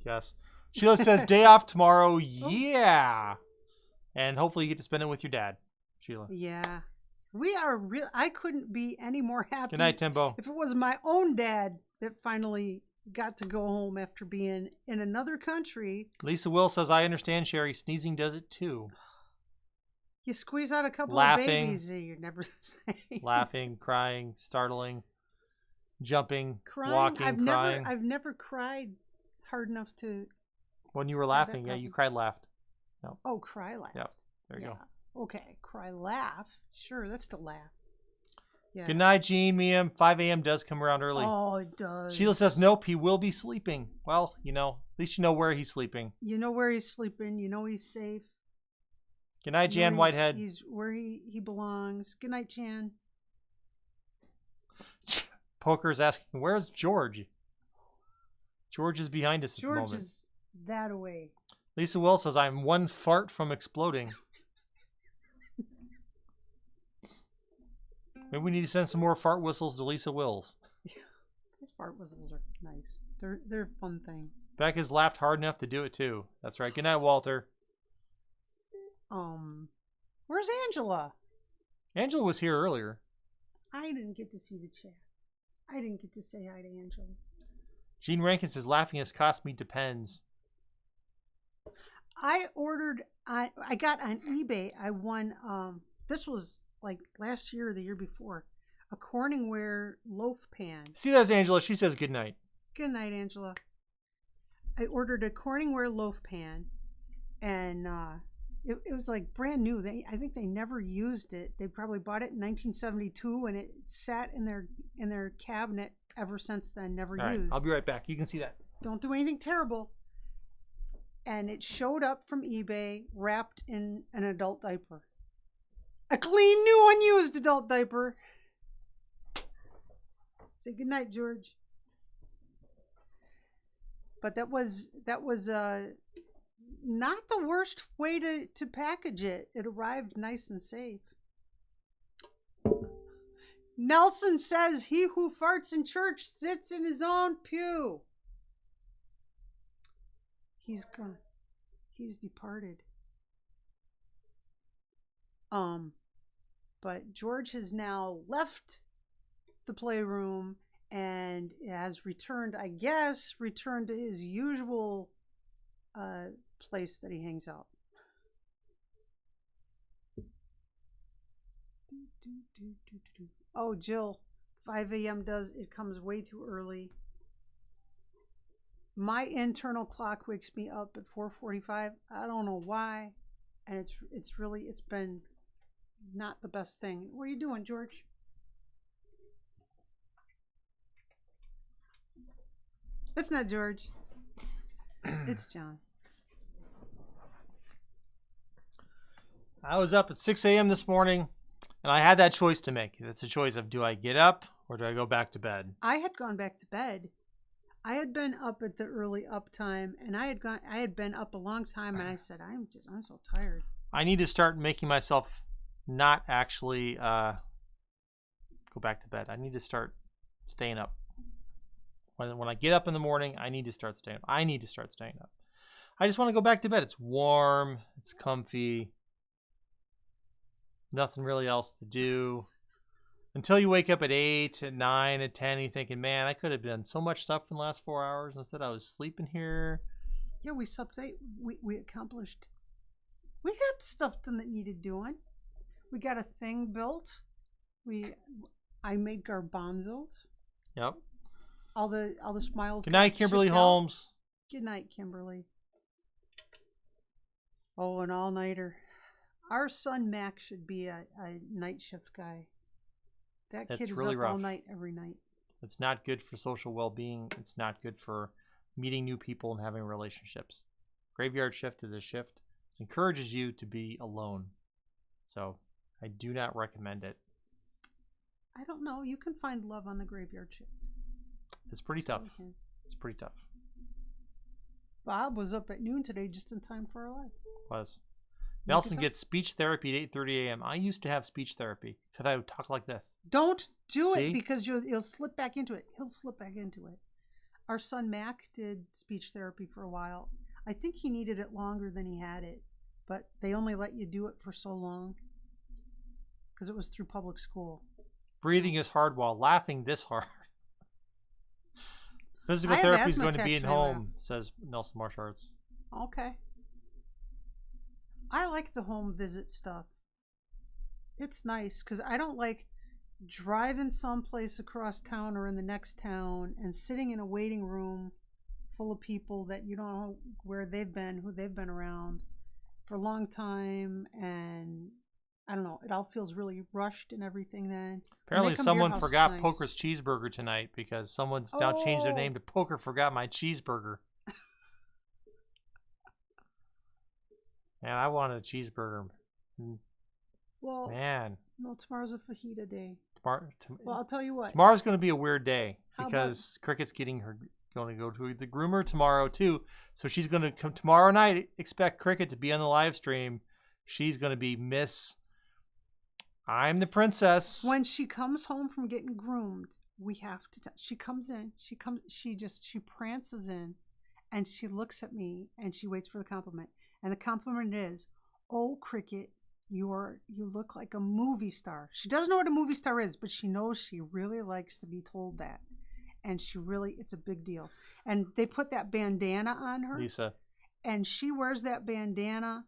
Yes. Sheila says, day off tomorrow. Yeah. And hopefully you get to spend it with your dad, Sheila. Yeah. We are real. I couldn't be any more happy. Good night, Timbo. If it was my own dad that finally got to go home after being in another country. Lisa Will says, I understand, Sherry. Sneezing does it too. You squeeze out a couple of babies, you're never the same. Laughing, crying, startling, jumping, walking, crying. I've never cried hard enough to. When you were laughing, yeah, you cried, laughed. No. Oh, cry, laughed. Yep. There you go. Okay, cry, laugh. Sure, that's to laugh. Yeah. Good night, Gene. Mia. 5 a.m. does come around early. Oh, it does. Sheila says, nope, he will be sleeping. Well, you know, at least you know where he's sleeping. You know where he's sleeping. You know he's safe. Good night, Jan Whitehead. He's where he belongs. Good night, Jan. Poker's asking, where's George? George is behind us at the moment. George is that away. Lisa Will says, I'm one fart from exploding. Maybe we need to send some more fart whistles to Lisa Wills. Yeah, these fart whistles are nice. They're a fun thing. Becca's laughed hard enough to do it too. That's right. Good night, Walter. Where's Angela? Angela was here earlier. I didn't get to see the chat. I didn't get to say hi to Angela. Gene Rankin says, laughing has cost me depends. I got on eBay, I won, this was like last year or the year before, a Corningware loaf pan. See, there's Angela. She says good night. Good night, Angela. I ordered a Corningware loaf pan, and it was like brand new. I think they never used it. They probably bought it in 1972, and it sat in their cabinet ever since then, never used. All right, I'll be right back. You can see that. Don't do anything terrible. And it showed up from eBay wrapped in an adult diaper. A clean, new, unused adult diaper. Say goodnight, George. But that was not the worst way to package it. It arrived nice and safe. Nelson says, he who farts in church sits in his own pew. He's gone. He's departed. But George has now left the playroom and has returned, I guess, to his usual place that he hangs out. Oh, Jill, 5 a.m. it comes way too early. My internal clock wakes me up at 4:45. I don't know why, and it's been not the best thing. What are you doing, George? It's not George. It's John. I was up at 6 a.m. this morning, and I had that choice to make. It's a choice of, do I get up or do I go back to bed? I had gone back to bed. I had been up at the early up time, and I had been up a long time, and I said, I'm so tired. I need to start making myself not actually go back to bed. I need to start staying up. When I get up in the morning, I need to start staying up. I just want to go back to bed. It's warm. It's comfy. Nothing really else to do. Until you wake up at 8, at 9, at 10, and you're thinking, man, I could have done so much stuff in the last 4 hours. Instead, I was sleeping here. Yeah, we slept 8. We accomplished. We got stuff done that needed doing. We got a thing built. I made garbanzos. Yep. All the smiles. Good night, Kimberly Holmes. Good night, Kimberly. Oh, an all-nighter. Our son Mac should be a night shift guy. That kid is really up rough. all night, every night. It's not good for social well-being. It's not good for meeting new people and having relationships. Graveyard shift is a shift. It encourages you to be alone. So I do not recommend it. I don't know. You can find love on the graveyard shift. It's pretty tough. It's pretty tough. Bob was up at noon today just in time for our live. Was. Nelson gets speech therapy at 8:30 a.m. I used to have speech therapy because I would talk like this. Don't do See? it because you'll slip back into it. He'll slip back into it. Our son Mac did speech therapy for a while. I think he needed it longer than he had it, but they only let you do it for so long because it was through public school. Breathing is hard while laughing this hard. Physical therapy is going to be at home, says Nelson Martial Arts. Okay. I like the home visit stuff. It's nice because I don't like driving someplace across town or in the next town and sitting in a waiting room full of people that you don't know where they've been, who they've been around for a long time, and I don't know, it all feels really rushed and everything then. Apparently someone forgot Poker's cheeseburger tonight because someone's now changed their name to Poker Forgot My Cheeseburger. Man, I wanted a cheeseburger. Well, man. No, tomorrow's a fajita day. Well, I'll tell you what. Tomorrow's going to be a weird day because Cricket's going to go to the groomer tomorrow too. So she's going to come tomorrow night. Expect Cricket to be on the live stream. She's going to be Miss I'm the Princess. When she comes home from getting groomed, we have to. She comes in. She prances in, and she looks at me and she waits for the compliment. And the compliment is, "Oh, Cricket, you look like a movie star." She doesn't know what a movie star is, but she knows she really likes to be told that, and it's a big deal. And they put that bandana on her, Lisa, and she wears that bandana.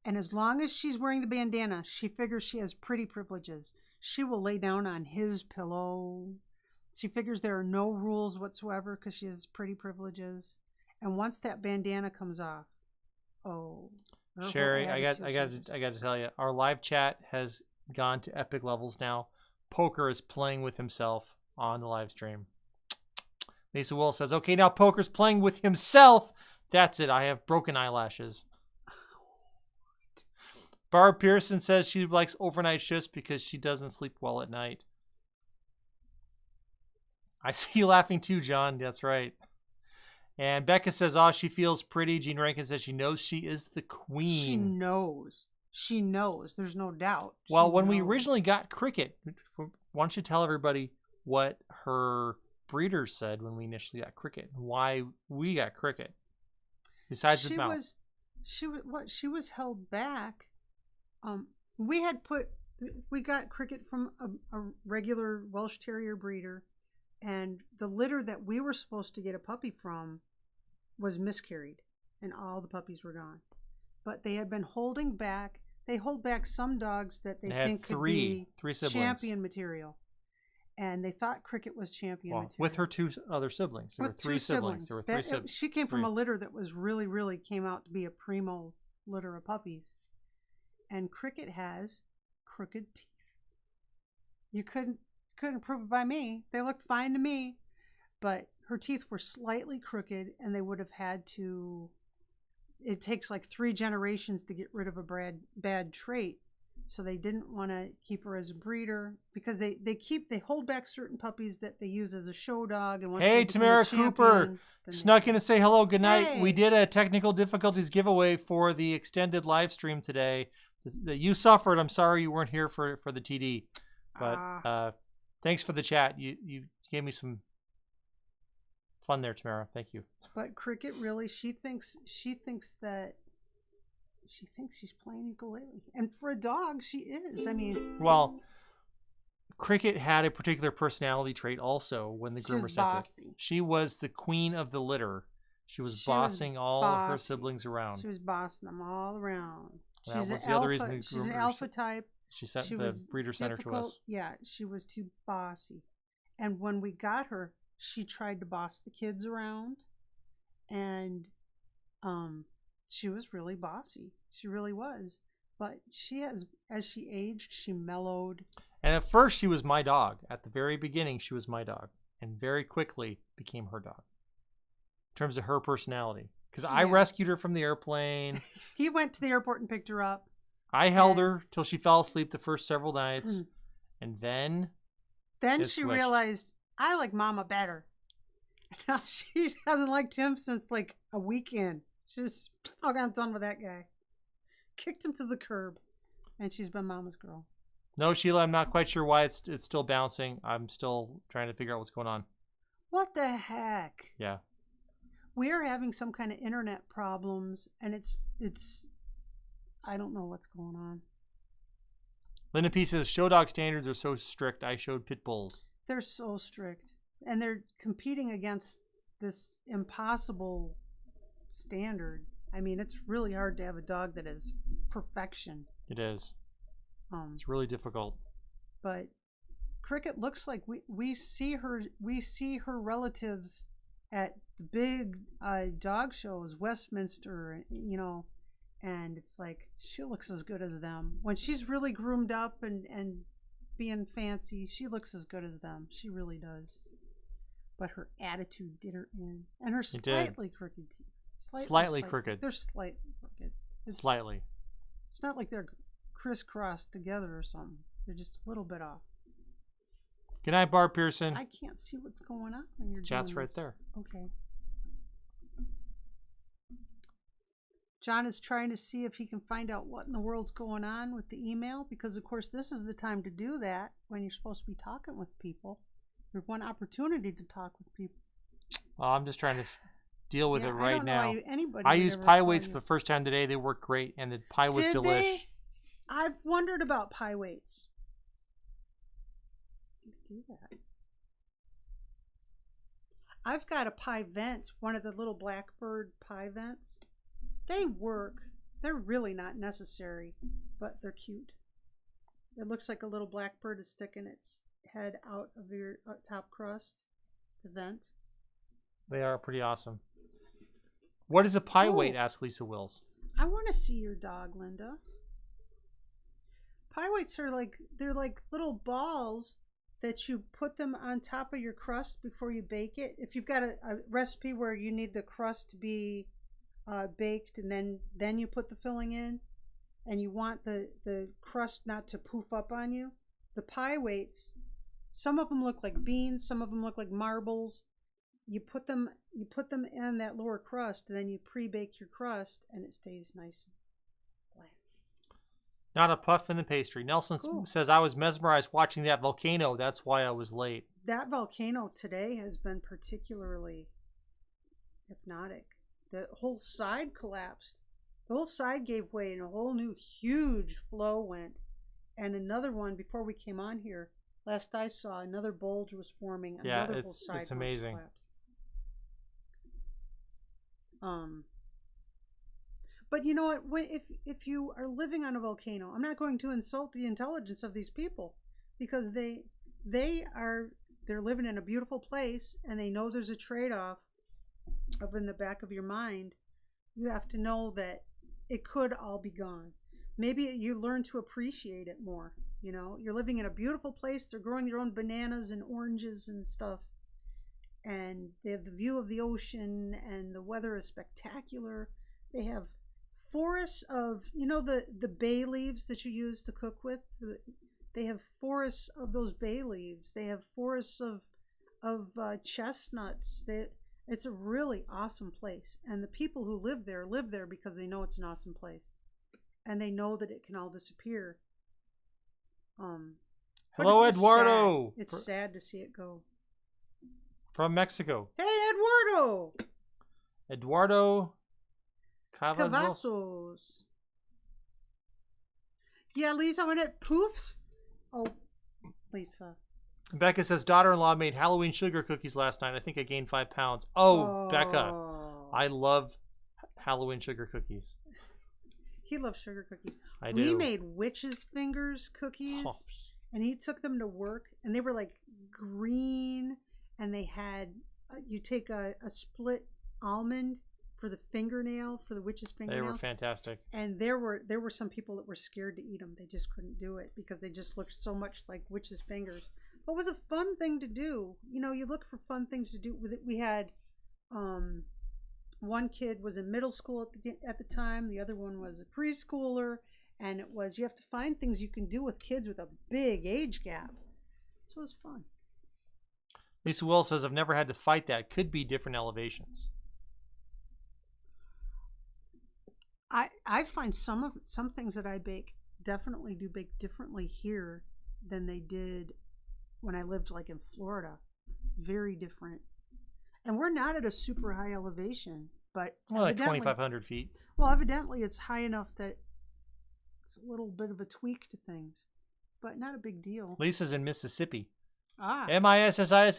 And as long as she's wearing the bandana, she figures she has pretty privileges. She will lay down on his pillow. She figures there are no rules whatsoever because she has pretty privileges. And once that bandana comes off, Sherry, I got to tell you, our live chat has gone to epic levels now. Poker is playing with himself on the live stream. Lisa Will says, "Okay, now Poker's playing with himself. That's it. I have broken eyelashes." Barb Pearson says she likes overnight shifts because she doesn't sleep well at night. I see you laughing too, John. That's right. And Becca says, she feels pretty. Jean Rankin says she knows she is the queen. She knows. She knows. There's no doubt. Well, when we originally got Cricket, why don't you tell everybody what her breeder said when we initially got Cricket and why we got Cricket? Besides the mouth. She was held back. We got Cricket from a regular Welsh Terrier breeder, and the litter that we were supposed to get a puppy from was miscarried, and all the puppies were gone. But they had been holding back. They hold back some dogs that they think could be champion material, and they thought Cricket was champion material. With her two other siblings. There were three siblings. There were three siblings. She came from a litter that was really came out to be a primo litter of puppies. And Cricket has crooked teeth. You couldn't prove it by me. They looked fine to me, but her teeth were slightly crooked, and they would have had to it takes like 3 generations to get rid of a bad trait. So they didn't want to keep her as a breeder because they hold back certain puppies that they use as a show dog. And once Hey, they become a Tamara champion, Cooper snuck in to say hello, good night. Hey. We did a technical difficulties giveaway for the extended live stream today that you suffered. I'm sorry you weren't here for the TD, but thanks for the chat. You gave me some fun there, Tamara. Thank you. But Cricket really, she thinks that. She thinks she's playing ukulele. And for a dog, she is. I mean... Well, Cricket had a particular personality trait also when the groomer sent it. She was the queen of the litter. She was bossing all of her siblings around. She was bossing them all around. She's an alpha type. She sent the breeder center to us. Yeah, she was too bossy. And when we got her, she tried to boss the kids around. And... she was really bossy. She really was. But as she aged, she mellowed. And at first, she was my dog. At the very beginning, she was my dog. And very quickly became her dog. In terms of her personality. Because I rescued her from the airplane. He went to the airport and picked her up. I held her till she fell asleep the first several nights. And then she realized, I like Mama better. Now she hasn't liked him since like a weekend. She was, okay, I'm done with that guy. Kicked him to the curb. And she's been Mama's girl. No, Sheila, I'm not quite sure why it's still bouncing. I'm still trying to figure out what's going on. What the heck? Yeah. We are having some kind of internet problems, and it's I don't know what's going on. Linda P says, show dog standards are so strict. I showed pit bulls. They're so strict. And they're competing against this impossible standard. I mean, it's really hard to have a dog that is perfection. It is. It's really difficult. But Cricket looks like we see her relatives at the big dog shows, Westminster, you know, and it's like she looks as good as them. When she's really groomed up and being fancy, she looks as good as them. She really does. But her attitude did her in, and her slightly crooked teeth. Slightly crooked. They're slightly crooked. Slightly. It's not like they're crisscrossed together or something. They're just a little bit off. Good night, Barb Pearson. I can't see what's going on when you're Chat's doing right this. there. Okay. John is trying to see if he can find out what in the world's going on with the email, because of course this is the time to do that when you're supposed to be talking with people. There's one opportunity to talk with people. Well, I'm just trying to deal with it right now. I used pie weights for the first time today. They worked great, and the pie was delish. I've wondered about pie weights. Do that. I've got a pie vent, one of the little blackbird pie vents. They work. They're really not necessary, but they're cute. It looks like a little blackbird is sticking its head out of your top crust, the vent. They are pretty awesome. What is a pie weight? Asked Lisa Wills. I want to see your dog, Linda. Pie weights are they're like little balls that you put them on top of your crust before you bake it. If you've got a recipe where you need the crust to be baked and then you put the filling in, and you want the crust not to poof up on you, the pie weights, some of them look like beans, some of them look like marbles. You put them in that lower crust, and then you pre-bake your crust, and it stays nice and black. Not a puff in the pastry. Nelson says, I was mesmerized watching that volcano. That's why I was late. That volcano today has been particularly hypnotic. The whole side collapsed. The whole side gave way, and a whole new huge flow went. And another one, before we came on here, last I saw, another bulge was forming. Yeah, another whole side it's amazing. Collapsed. But you know what? If you are living on a volcano, I'm not going to insult the intelligence of these people, because they're living in a beautiful place, and they know there's a trade-off up in the back of your mind. You have to know that it could all be gone. Maybe you learn to appreciate it more. You know, you're living in a beautiful place. They're growing their own bananas and oranges and stuff. And they have the view of the ocean, and the weather is spectacular. They have forests of, the bay leaves that you use to cook with. They have forests of those bay leaves. They have forests of chestnuts. It's a really awesome place, and the people who live there because they know it's an awesome place, and they know that it can all disappear. Hello, Eduardo. It's sad to see it go. From Mexico. Hey, Eduardo. Eduardo Cavazos. Yeah, Lisa, when it poofs. Oh, Lisa. Becca says, daughter-in-law made Halloween sugar cookies last night. I think I gained 5 pounds. Oh, Becca. I love Halloween sugar cookies. He loves sugar cookies. I do. We made witch's fingers cookies, and he took them to work, and they were like green, and they had, you take a split almond for the fingernail, for the witch's fingernail. They were fantastic. And there were some people that were scared to eat them. They just couldn't do it because they just looked so much like witch's fingers. But it was a fun thing to do. You look for fun things to do with it. We had one kid was in middle school at the time. The other one was a preschooler. And it was, you have to find things you can do with kids with a big age gap. So it was fun. Lisa Will says, I've never had to fight that. Could be different elevations. I find some things that I bake definitely do bake differently here than they did when I lived like in Florida. Very different. And we're not at a super high elevation, but like 2,500 feet. Well, evidently it's high enough that it's a little bit of a tweak to things, but not a big deal. Lisa's in Mississippi. MISSISSIPPI.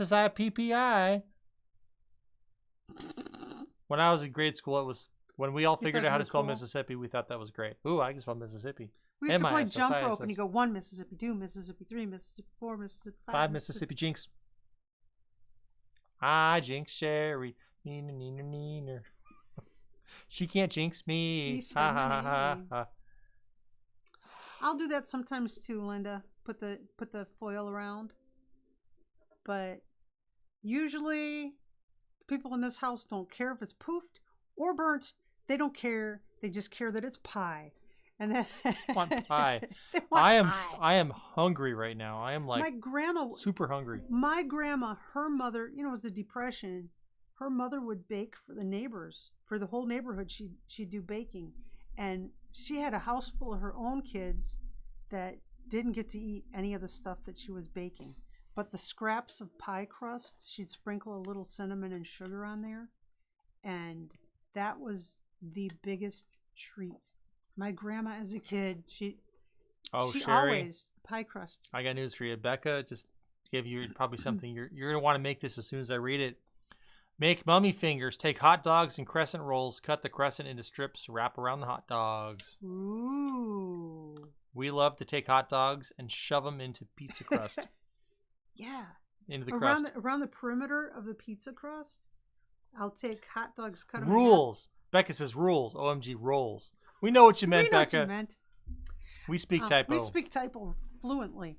When I was in grade school, it was when we all figured out how to spell Mississippi. We thought that was great. Ooh, I can spell Mississippi. We used to play jump rope, and you go 1 Mississippi, 2 Mississippi, 3 Mississippi, 4 Mississippi, 5 Mississippi Jinx. I jinx Sherry. Neener, neener, neener. She can't jinx me. Ha ha ha ha ha. I'll do that sometimes too, Linda. Put the foil around. But usually the people in this house don't care if it's poofed or burnt. They don't care. They just care that it's pie. And then want pie. I am hungry right now. I am like my grandma super hungry. My grandma, her mother, it was the Depression. Her mother would bake for the neighbors, for the whole neighborhood. She'd do baking, and she had a house full of her own kids that didn't get to eat any of the stuff that she was baking. But the scraps of pie crust, she'd sprinkle a little cinnamon and sugar on there, and that was the biggest treat. My grandma, as a kid, she Sherry, always pie crust. I got news for you. Becca just gave you probably something you're gonna want to make this as soon as I read it. Make mummy fingers. Take hot dogs and crescent rolls. Cut the crescent into strips. Wrap around the hot dogs. Ooh. We love to take hot dogs and shove them into pizza crust. Yeah. Into the crust. Around the perimeter of the pizza crust, I'll take hot dogs, cut them. Rules. Becca says rules. OMG, rolls. We know what you meant, Becca. What you meant. We speak typo. We speak typo fluently.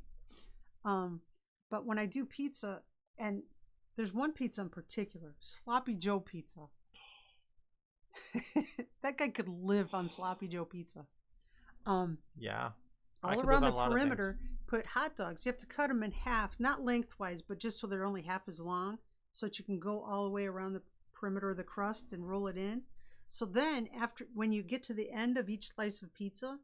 But when I do pizza, and there's one pizza in particular, Sloppy Joe pizza. That guy could live on Sloppy Joe pizza. Yeah. All around the perimeter, put hot dogs. You have to cut them in half, not lengthwise, but just so they're only half as long, so that you can go all the way around the perimeter of the crust and roll it in. So then, when you get to the end of each slice of pizza,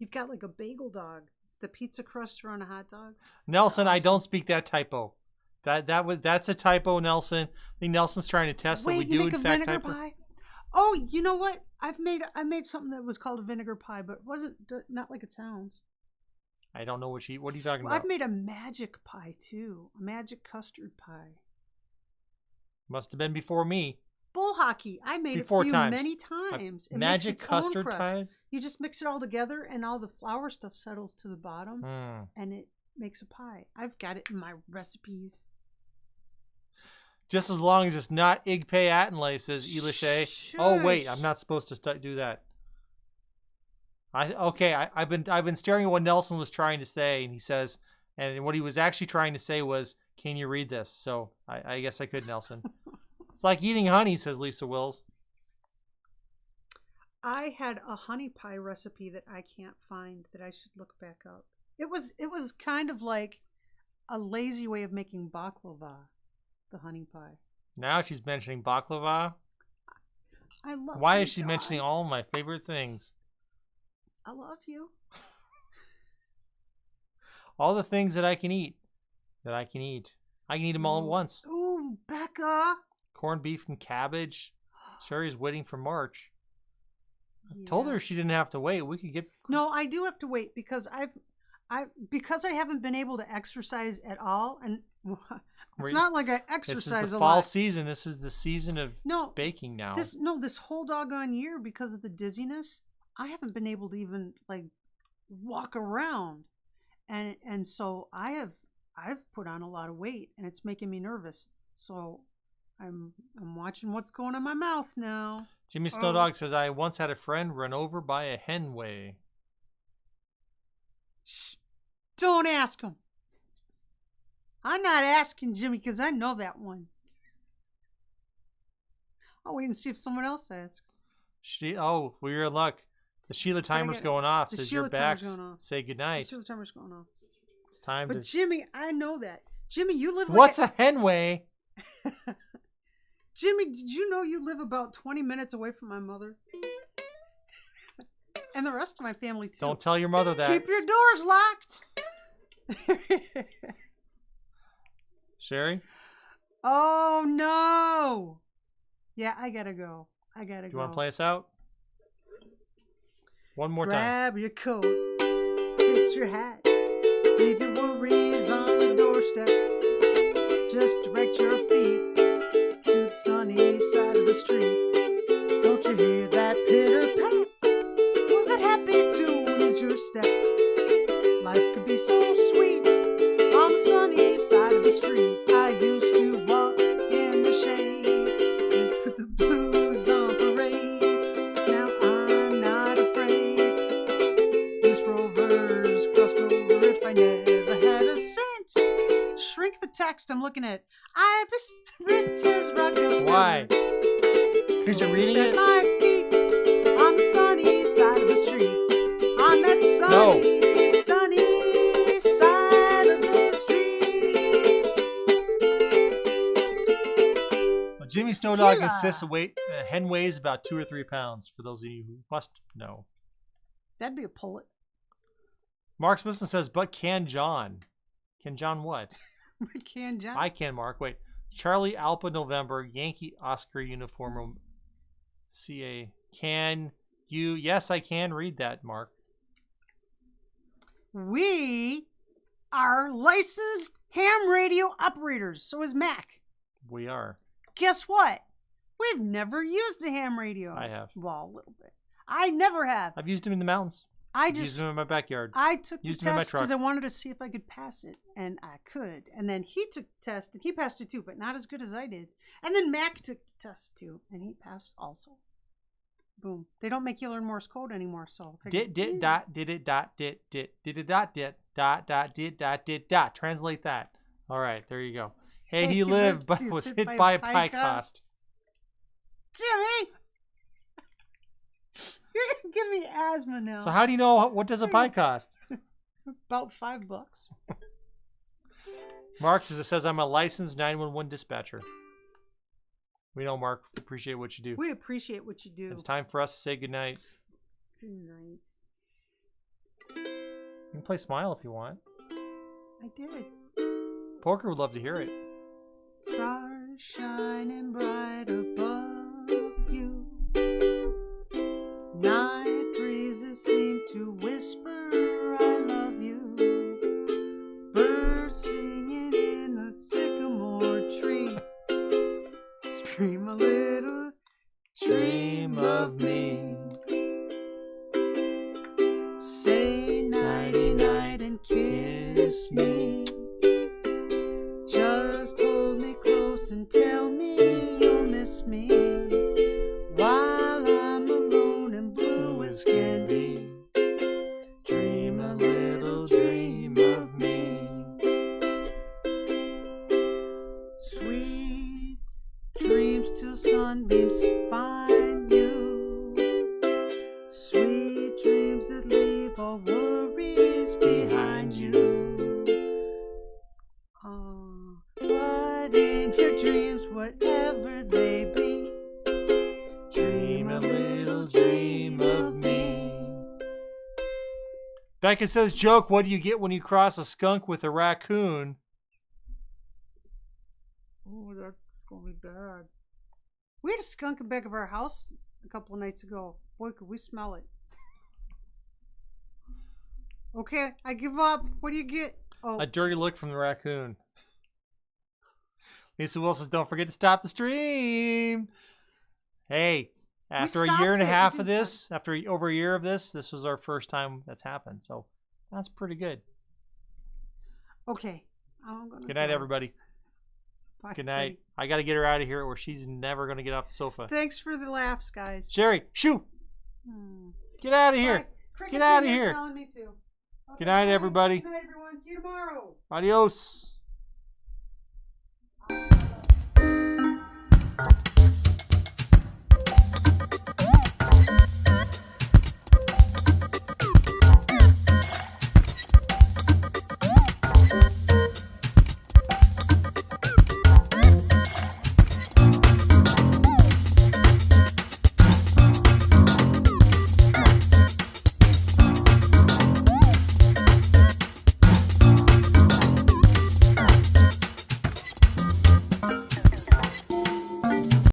you've got like a bagel dog. It's the pizza crust around a hot dog. Nelson, awesome. I don't speak that typo. That's a typo, Nelson. I think Nelson's trying to test that we do in fact typo. Pie? Oh, you know what? I made something that was called a vinegar pie, but it wasn't not like it sounds. I don't know what are you talking about? I've made a magic pie too, a magic custard pie. Must have been before me. Bull hockey. I made it for you many times. Magic custard pie? You just mix it all together and all the flour stuff settles to the bottom and it makes a pie. I've got it in my recipes. Just as long as it's not Igpay Attenlay, says Elishay. Oh wait, I'm not supposed to do that. I've been staring at what Nelson was trying to say, and he says, and what he was actually trying to say was, "Can you read this?" So I guess I could, Nelson. It's like eating honey, says Lisa Wills. I had a honey pie recipe that I can't find that I should look back up. It was kind of like a lazy way of making baklava, the honey pie. Now she's mentioning baklava. I love. Why you, is she John. mentioning all my favorite things? I love you. All the things that I can eat. I can eat them all at once. Ooh, Becca. Corned beef and cabbage. Sherry's waiting for March. Yeah. Told her she didn't have to wait. We could get. No, I do have to wait because because I haven't been able to exercise at all, and it's not like I exercise This is the a fall lot. season. This is the season of baking now. This whole doggone year, because of the dizziness, I haven't been able to even like walk around, and so I've put on a lot of weight, and it's making me nervous. So I'm watching what's going on in my mouth now. Jimmy Snowdog says, I once had a friend run over by a henway. Shh. Don't ask him. I'm not asking Jimmy because I know that one. I'll wait and see if someone else asks. Well, you're in luck. The Sheila timer's going off. Says you're back. Say goodnight. The Sheila timer's going off. It's time But Jimmy, I know that. Jimmy, you live What's a henway? Jimmy, did you know you live about 20 minutes away from my mother? And the rest of my family, too. Don't tell your mother that. Keep your doors locked. Sherry? Oh, no. Yeah, I gotta go. Do you want to play us out? One more time. Grab your coat. Get your hat. Leave your worries on the doorstep. Just direct your feet to the sunny side of the street. Don't you hear that pitter-pat? Well, that happy tune is your step. Life could be so sweet on the sunny side of the street. I used to walk in the shade and put the blues on parade. Now I'm not afraid. These rovers crossed over if I never had a cent. Shrink the text I'm looking at. I'm as rich as Rockefeller. Why? Because you're reading it? My feet on the sunny side of the street. On that sunny, sunny side of the street. Well, Jimmy Snowdog insists a hen weighs about 2 or 3 pounds, for those of you who must know. That'd be a pullet. Mark Smithson says, but can John? Can John what? Can John? I can, Mark. Wait. Charlie Alpha November, Yankee Oscar Uniform CA. Can you? Yes, I can read that, Mark. We are licensed ham radio operators. So is Mac. We are. Guess what? We've never used a ham radio. I have. Well, a little bit. I never have. I've used them in the mountains. I've used them in my backyard. I took the used them in my test truck. because I wanted to see if I could pass it, and I could. And then he took the test, and he passed it too, but not as good as I did. And then Mac took the test too, and he passed also. Boom. They don't make you learn Morse code anymore, so. Dot. Translate that. All right, there you go. Hey, he lived, but was hit by a pie cost. Jimmy! You're going to give me asthma now. So how do you know what does a pie cost? About $5. Mark says I'm a licensed 911 dispatcher. We know, Mark. We appreciate what you do. We appreciate what you do. It's time for us to say goodnight. Good night. You can play Smile if you want. I did. Porker would love to hear it. Stars shining bright above you. Night breezes seem to whisper, I love you. Birds singing in the sycamore tree. Dream a little dream of me. Say nighty night and kiss me. Just hold me close and tell me you'll miss me while I'm alone and blue as can be. Dream a little dream of me. Sweet dreams till sunbeams find you. all worries behind you. But in your dreams, whatever they be, dream a little dream of me. Becca says, joke, what do you get when you cross a skunk with a raccoon? Oh, that's going to be bad. We had a skunk in the back of our house a couple of nights ago. Boy, could we smell it. Okay, I give up. What do you get? Oh, A dirty look from the raccoon. Lisa Wilson says, don't forget to stop the stream. Hey, after a year and a half of this, after over a year of this was our first time that's happened. So that's pretty good. okay. Good night, everybody. Bye. Good night. I got to get her out of here or she's never going to get off the sofa. Thanks for the laughs, guys. Sherry, shoo. Get out of here. Get out of here. Telling me to. Okay, Good night, everybody. Good night, everyone. See you tomorrow. Adios.